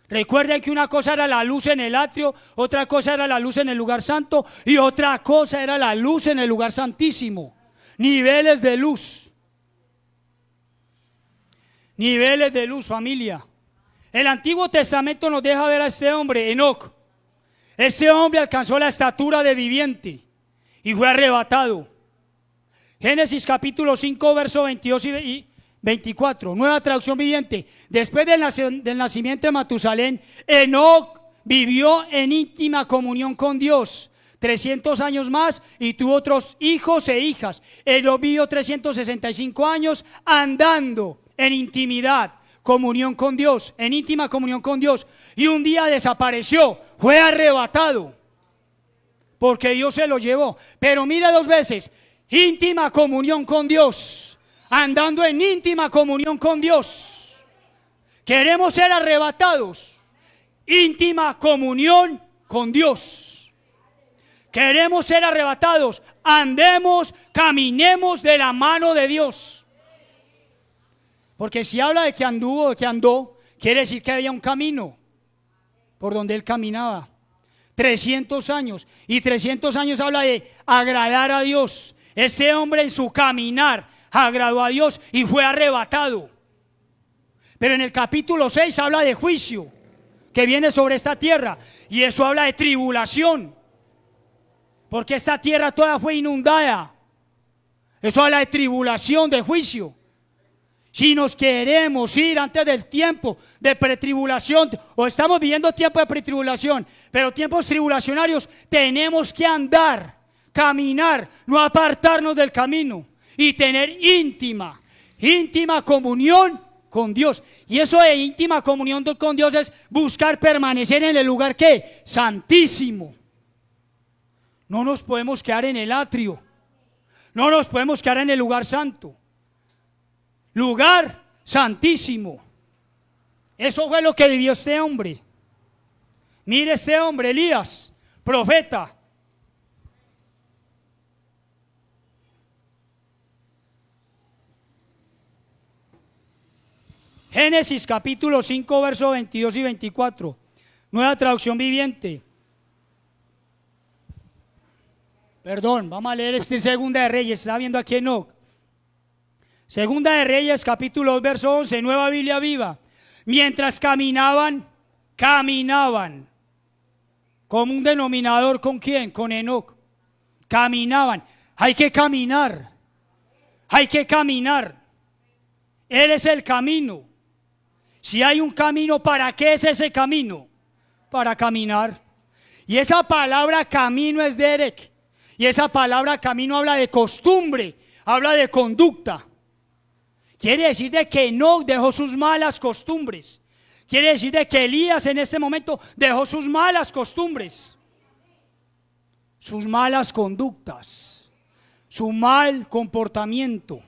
Recuerden que una cosa era la luz en el atrio, otra cosa era la luz en el lugar santo y otra cosa era la luz en el lugar santísimo. Niveles de luz. Niveles de luz, familia. El Antiguo Testamento nos deja ver a este hombre, Enoc. Este hombre alcanzó la estatura de viviente y fue arrebatado. Génesis capítulo 5, verso 22 y 24, nueva traducción viviente. Después del nacimiento de Matusalén, Enoc vivió en íntima comunión con Dios 300 años más y tuvo otros hijos e hijas. Enoc vivió 365 años andando en intimidad, comunión con Dios, en íntima comunión con Dios. Y un día desapareció, fue arrebatado, porque Dios se lo llevó. Pero mira 2 veces, íntima comunión con Dios. Andando en íntima comunión con Dios. Queremos ser arrebatados. Íntima comunión con Dios. Queremos ser arrebatados. Andemos, caminemos de la mano de Dios. Porque si habla de que anduvo, de que andó, quiere decir que había un camino por donde él caminaba. 300 años. Y 300 años habla de agradar a Dios. Este hombre en su caminar agradó a Dios y fue arrebatado. Pero en el capítulo 6 habla de juicio que viene sobre esta tierra y eso habla de tribulación, porque esta tierra toda fue inundada. Eso habla de tribulación, de juicio. Si nos queremos ir antes del tiempo de pretribulación, o estamos viviendo tiempo de pretribulación, pero tiempos tribulacionarios, tenemos que andar, caminar, no apartarnos del camino y tener íntima comunión con Dios. Y eso de íntima comunión con Dios es buscar permanecer en el lugar ¿qué? Santísimo. No nos podemos quedar en el atrio, no nos podemos quedar en el lugar santo. Lugar santísimo. Eso fue lo que vivió este hombre. Mire este hombre, Elías, profeta. Génesis capítulo 5, versos 22 y 24. Nueva traducción viviente. Perdón, vamos a leer este Segunda de Reyes. Está viendo aquí Enoc. Segunda de Reyes, capítulo 2, verso 11, Nueva Biblia Viva. Mientras caminaban, como un denominador, ¿con quién? Con Enoc. Caminaban. Hay que caminar. Él es el camino. Si hay un camino, ¿para qué es ese camino? Para caminar. Y esa palabra camino es derek. Y esa palabra camino habla de costumbre, habla de conducta. Quiere decir de que Enoc dejó sus malas costumbres. Quiere decir de que Elías en este momento dejó sus malas costumbres, sus malas conductas, su mal comportamiento.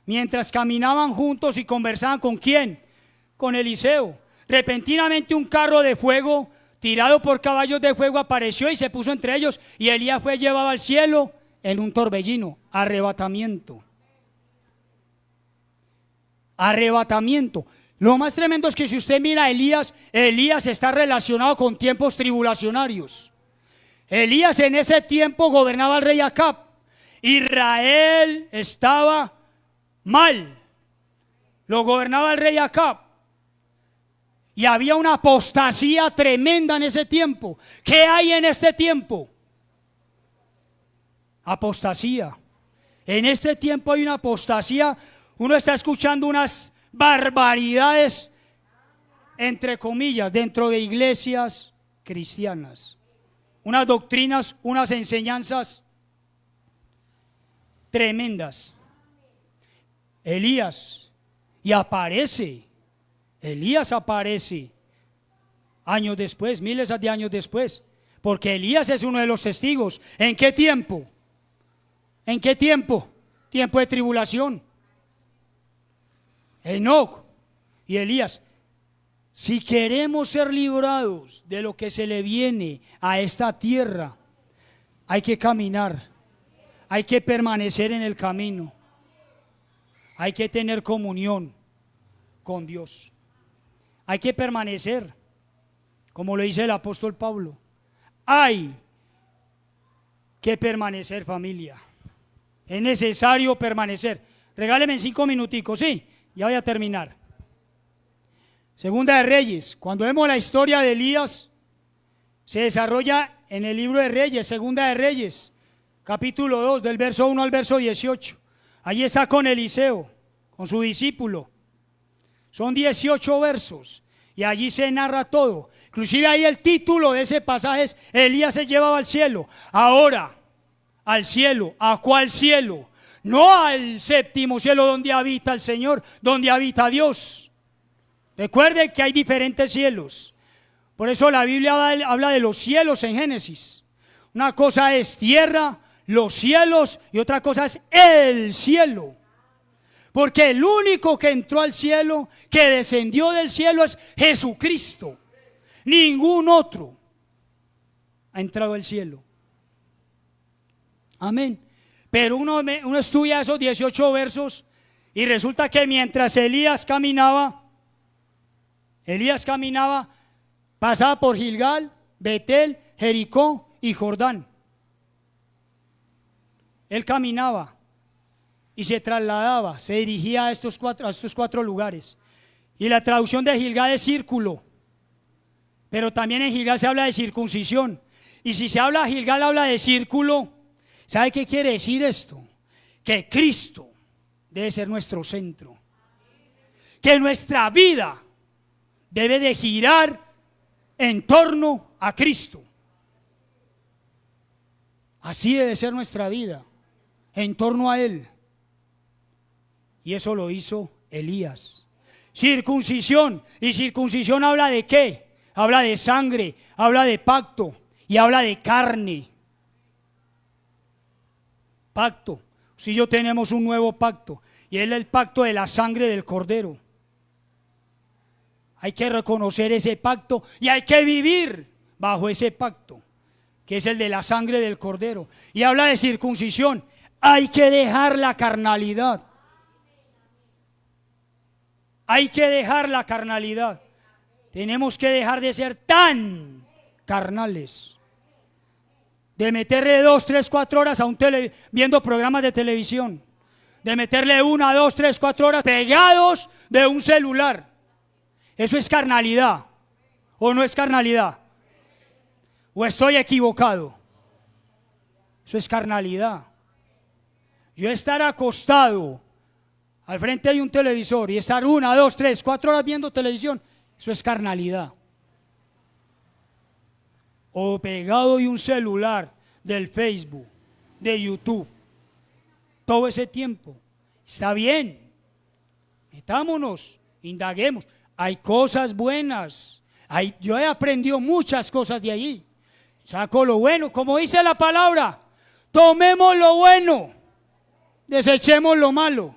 Mientras caminaban juntos y conversaban, ¿con quién? Con Eliseo. Repentinamente un carro de fuego tirado por caballos de fuego apareció y se puso entre ellos, y Elías fue llevado al cielo en un torbellino. Arrebatamiento. Lo más tremendo es que si usted mira a Elías está relacionado con tiempos tribulacionarios. Elías en ese tiempo gobernaba al rey Acab. Israel estaba mal, lo gobernaba el rey Acab, y había una apostasía tremenda en ese tiempo. ¿Qué hay en este tiempo? Apostasía. En este tiempo hay una apostasía. Uno está escuchando unas barbaridades, entre comillas, dentro de iglesias cristianas, unas doctrinas, unas enseñanzas tremendas. Elías aparece años después, miles de años después, porque Elías es uno de los testigos. ¿En qué tiempo? Tiempo de tribulación. Enoc y Elías. Si queremos ser librados de lo que se le viene a esta tierra, hay que caminar, hay que permanecer en el camino. Hay que tener comunión con Dios. Hay que permanecer, como lo dice el apóstol Pablo. Hay que permanecer, familia. Es necesario permanecer. Regáleme 5 minuticos, sí, ya voy a terminar. Segunda de Reyes. Cuando vemos la historia de Elías, se desarrolla en el libro de Reyes, Segunda de Reyes, capítulo 2, del verso 1 al verso 18. Allí está con Eliseo, con su discípulo. Son 18 versos y allí se narra todo. Inclusive ahí el título de ese pasaje es: Elías se llevaba al cielo. Ahora, al cielo. ¿A cuál cielo? No al séptimo cielo donde habita el Señor, donde habita Dios. Recuerden que hay diferentes cielos. Por eso la Biblia habla de los cielos en Génesis. Una cosa es tierra, los cielos, y otra cosa es el cielo. Porque el único que entró al cielo, que descendió del cielo, es Jesucristo. Ningún otro ha entrado al cielo. Amén. Pero uno estudia esos 18 versos y resulta que mientras Elías caminaba, pasaba por Gilgal, Betel, Jericó y Jordán. Él caminaba y se trasladaba, se dirigía a estos cuatro lugares. Y la traducción de Gilgal es círculo, pero también en Gilgal se habla de circuncisión. Y si se habla de Gilgal, habla de círculo. ¿Sabe qué quiere decir esto? Que Cristo debe ser nuestro centro. Que nuestra vida debe de girar en torno a Cristo. Así debe ser nuestra vida, en torno a Él. Y eso lo hizo Elías. Circuncisión. ¿Y circuncisión habla de qué? Habla de sangre, habla de pacto y habla de carne. Pacto. Si yo tenemos un nuevo pacto, y es el pacto de la sangre del Cordero. Hay que reconocer ese pacto y hay que vivir bajo ese pacto, que es el de la sangre del Cordero. Y habla de circuncisión. Hay que dejar la carnalidad. Hay que dejar la carnalidad. Tenemos que dejar de ser tan carnales. De meterle 2, 3, 4 horas a viendo programas de televisión. De meterle 1, 2, 3, 4 horas pegados de un celular. Eso es carnalidad. ¿O no es carnalidad? ¿O estoy equivocado? Eso es carnalidad. Yo estar acostado al frente de un televisor y estar 1, 2, 3, 4 horas viendo televisión, eso es carnalidad. O pegado de un celular, del Facebook, de YouTube, todo ese tiempo. Está bien, metámonos, indaguemos. Hay cosas buenas. Yo he aprendido muchas cosas de allí. Saco lo bueno, como dice la palabra. Tomemos lo bueno, desechemos lo malo.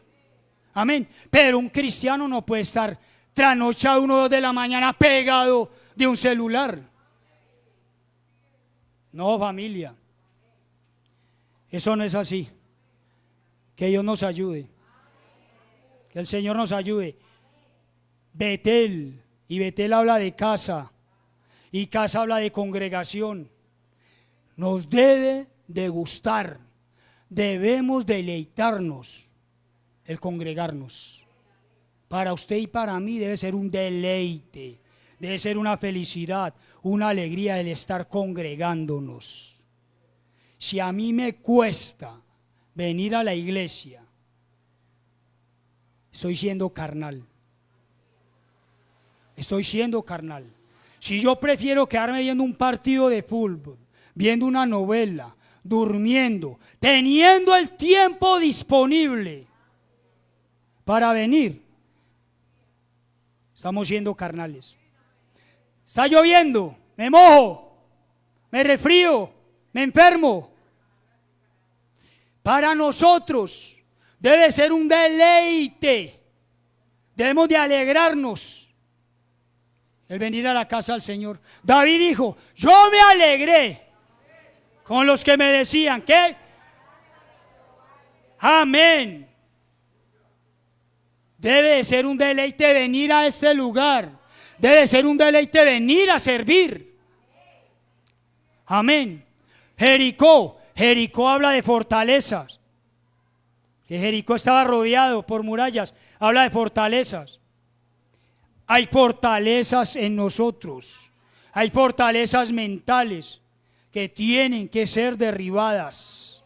Amén. Pero un cristiano no puede estar trasnochado 1 o 2 de la mañana pegado de un celular. No, familia. Eso no es así. Que Dios nos ayude. Que el Señor nos ayude. Betel, y Betel habla de casa, y casa habla de congregación. Nos debe de gustar, debemos deleitarnos el congregarnos. Para usted y para mí debe ser un deleite, debe ser una felicidad, una alegría el estar congregándonos. Si a mí me cuesta venir a la iglesia, estoy siendo carnal. Estoy siendo carnal. Si yo prefiero quedarme viendo un partido de fútbol, viendo una novela, durmiendo, teniendo el tiempo disponible para venir, estamos siendo carnales. Está lloviendo, me mojo, me resfrío, me enfermo. Para nosotros debe ser un deleite. Debemos de alegrarnos el venir a la casa del Señor. David dijo, yo me alegré con los que me decían, ¿qué? Amén. Debe de ser un deleite venir a este lugar. Debe ser un deleite venir a servir. Amén. Jericó habla de fortalezas. Que Jericó estaba rodeado por murallas. Habla de fortalezas. Hay fortalezas en nosotros, hay fortalezas mentales que tienen que ser derribadas.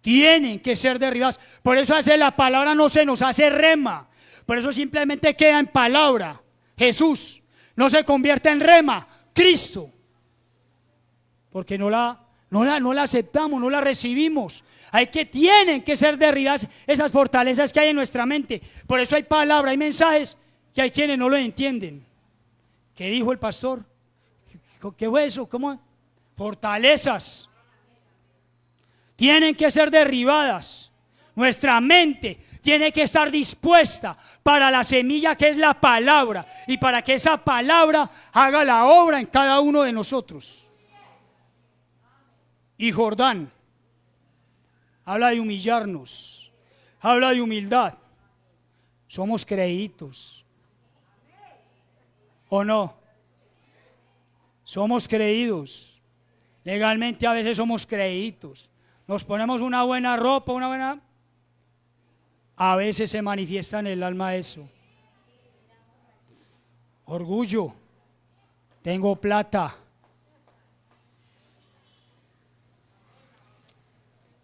Tienen que ser derribadas. Por eso hace la palabra no se nos hace rema. Por eso simplemente queda en palabra. Jesús no se convierte en rema, Cristo. Porque no la aceptamos, no la recibimos. Tienen que ser derribadas esas fortalezas que hay en nuestra mente. Por eso hay palabra, hay mensajes que hay quienes no lo entienden. ¿Qué dijo el pastor? ¿Qué fue eso? ¿Cómo? Fortalezas tienen que ser derribadas. Nuestra mente tiene que estar dispuesta para la semilla que es la palabra y para que esa palabra haga la obra en cada uno de nosotros. Y Jordán habla de humillarnos, habla de humildad. Somos creídos. ¿O no? Somos creídos. Legalmente a veces somos creídos. Nos ponemos una buena ropa, a veces se manifiesta en el alma eso. Orgullo. Tengo plata.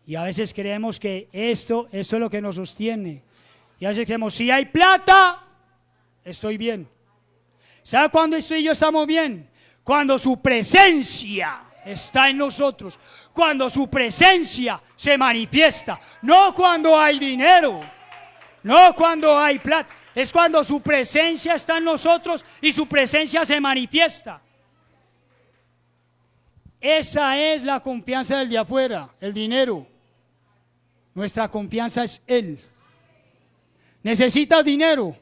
Y a veces creemos que esto es lo que nos sostiene. Y así creemos, si hay plata, estoy bien. ¿Sabe cuándo usted y yo estamos bien? Cuando su presencia está en nosotros, cuando su presencia se manifiesta, no cuando hay dinero, no cuando hay plata, es cuando su presencia está en nosotros y su presencia se manifiesta. Esa es la confianza del de afuera, el dinero. Nuestra confianza es Él. ¿Necesitas dinero?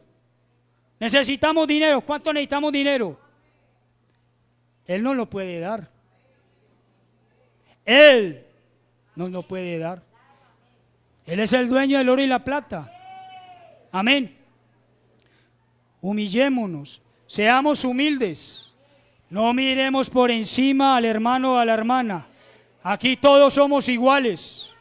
Necesitamos dinero. ¿Cuánto necesitamos dinero? Él nos lo puede dar. Él nos lo puede dar. Él es el dueño del oro y la plata. Amén. Humillémonos, seamos humildes. No miremos por encima al hermano o a la hermana. Aquí todos somos iguales.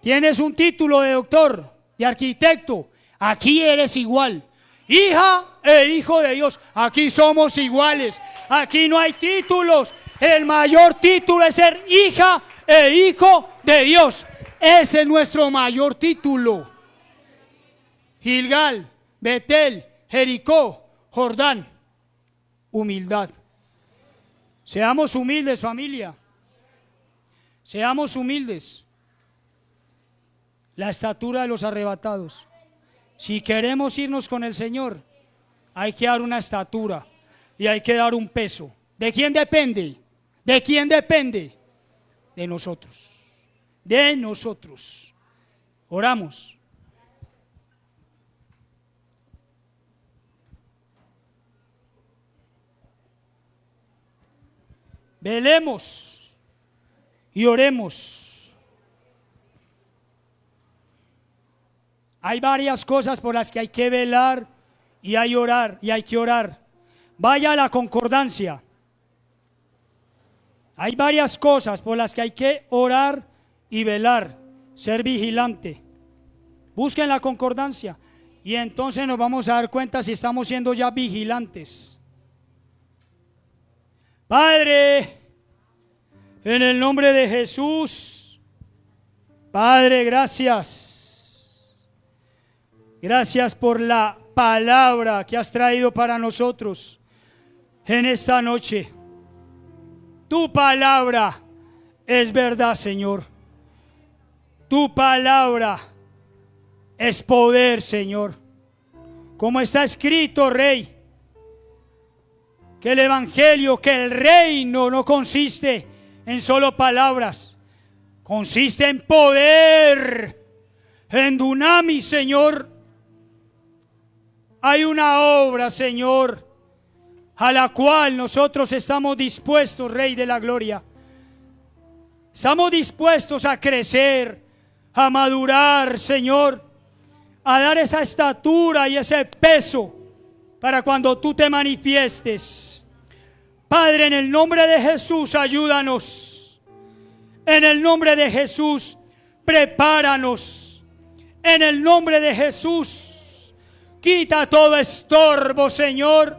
Tienes un título de doctor, de arquitecto. Aquí eres igual. Hija e hijo de Dios. Aquí somos iguales. Aquí no hay títulos. El mayor título es ser hija e hijo de Dios. Ese es nuestro mayor título. Gilgal, Betel, Jericó, Jordán. Humildad. Seamos humildes, familia. Seamos humildes. La estatura de los arrebatados. Si queremos irnos con el Señor, hay que dar una estatura y hay que dar un peso. ¿De quién depende? ¿De quién depende? De nosotros. De nosotros. Oramos. Velemos y oremos. Hay varias cosas por las que hay que velar y hay que orar. Vaya a la concordancia. Hay varias cosas por las que hay que orar y velar, ser vigilante. Busquen la concordancia y entonces nos vamos a dar cuenta si estamos siendo ya vigilantes. Padre, en el nombre de Jesús, Padre, gracias. Gracias por la palabra que has traído para nosotros en esta noche. Tu palabra es verdad, Señor. Tu palabra es poder, Señor. Como está escrito, Rey, que el evangelio, que el reino no consiste en solo palabras, consiste en poder, en dunamis, Señor. Hay una obra, Señor, a la cual nosotros estamos dispuestos, Rey de la Gloria. Estamos dispuestos a crecer, a madurar, Señor, a dar esa estatura y ese peso para cuando tú te manifiestes. Padre, en el nombre de Jesús, ayúdanos. En el nombre de Jesús, prepáranos. En el nombre de Jesús, quita todo estorbo, Señor.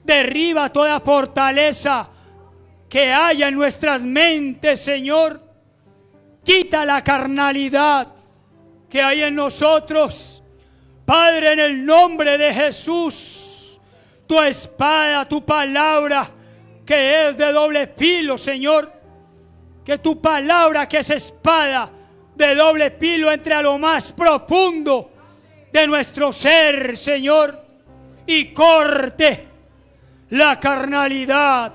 Derriba toda fortaleza que haya en nuestras mentes, Señor. Quita la carnalidad que hay en nosotros. Padre, en el nombre de Jesús, tu espada, tu palabra, que es de doble filo, Señor, que tu palabra, que es espada de doble filo, entre a lo más profundo de nuestro ser, Señor, y corte la carnalidad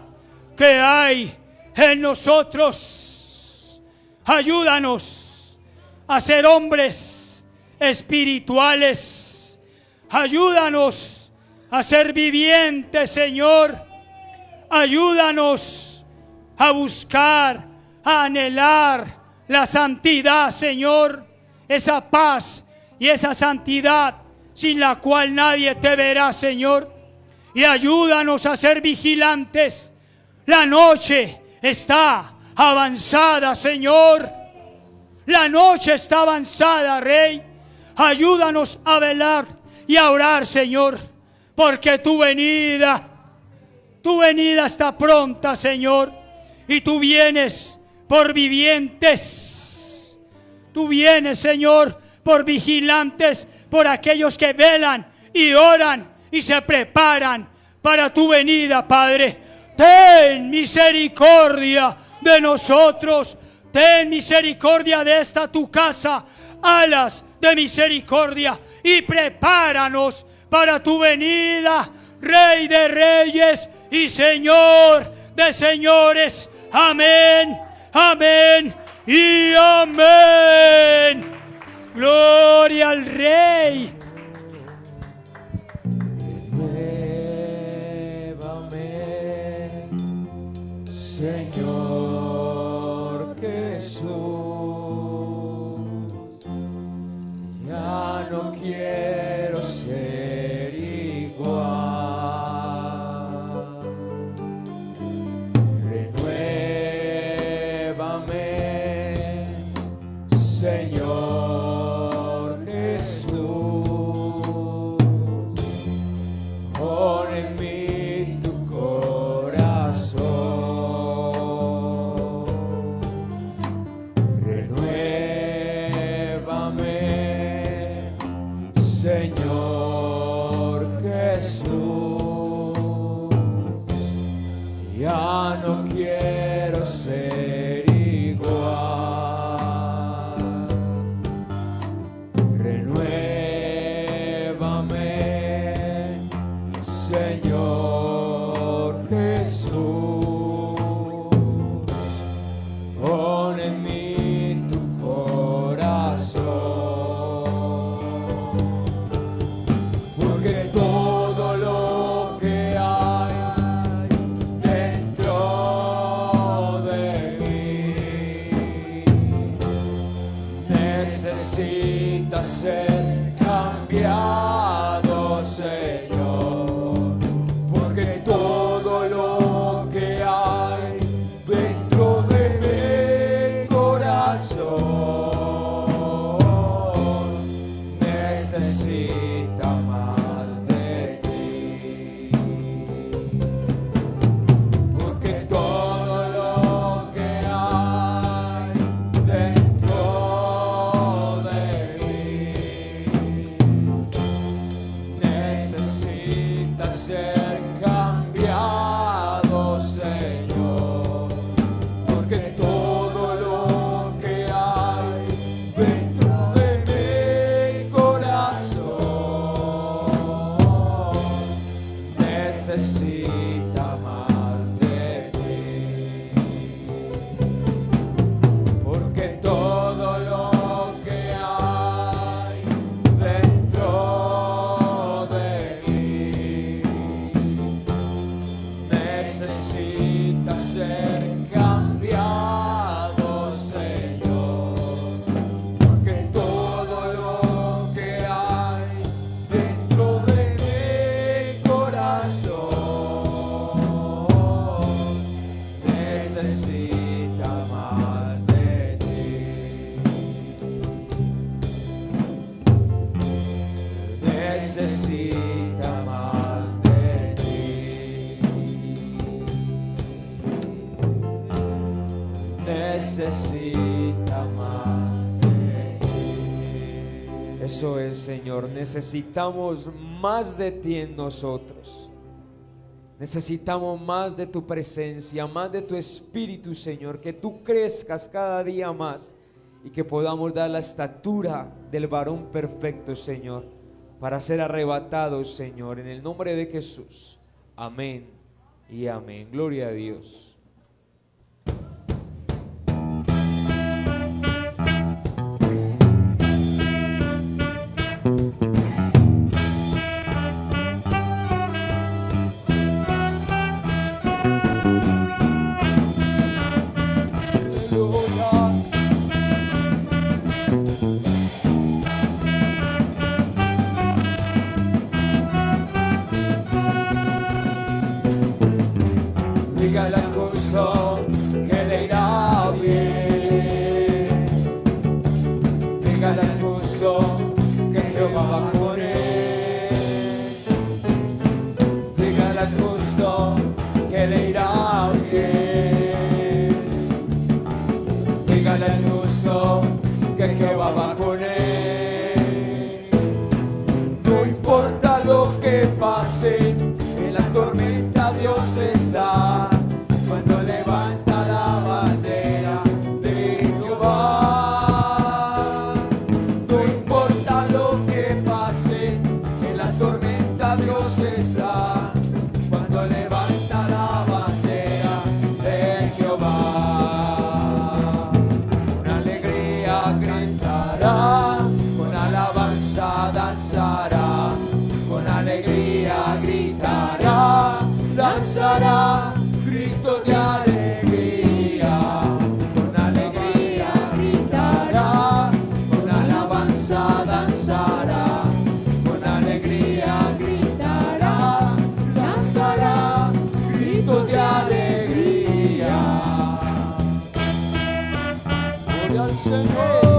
que hay en nosotros. Ayúdanos a ser hombres espirituales. Ayúdanos a ser vivientes, Señor. Ayúdanos a buscar, a anhelar la santidad, Señor. Esa paz y esa santidad sin la cual nadie te verá, Señor. Y ayúdanos a ser vigilantes. La noche está avanzada, Señor. La noche está avanzada, Rey. Ayúdanos a velar y a orar, Señor, porque tu venida está pronta, Señor, y tú vienes por vivientes. Tú vienes, Señor, por vigilantes por aquellos que velan y oran y se preparan para tu venida, Padre. Ten misericordia de nosotros, ten misericordia de esta tu casa, alas de misericordia, y prepáranos para tu venida, Rey de reyes y Señor de señores. Amén, amén y amén. Gloria al Rey. Renuévame, Señor Jesús. Ya no quiero ser igual. Renuévame, Señor Jesús. Pon en mí tu corazón. Renuévame, Señor Jesús. Ya no quiero ser igual. Renuévame, Señor Jesús. Pon en mí tu corazón. Porque todo lo que hay dentro de mí necesita ser cambiado, Señor. Porque todo lo que hay dentro de mi corazón necesita más de ti. Porque todo lo que hay dentro de mí necesita ser cambiado, Señor. Porque todo lo que hay dentro de mi corazón necesita más de ti. Porque todo lo que hay dentro de mí necesita ser cambiado, Señor. Porque todo lo que hay dentro de mi corazón necesita más de ti. Necesita más de ti. Necesita más de ti. Eso es, Señor. Necesitamos más de ti en nosotros. Necesitamos más de tu presencia, más de tu Espíritu, Señor. Que tú crezcas cada día más y que podamos dar la estatura del varón perfecto, Señor, para ser arrebatados, Señor, en el nombre de Jesús. Amén y amén. Gloria a Dios. Dígale al Señor.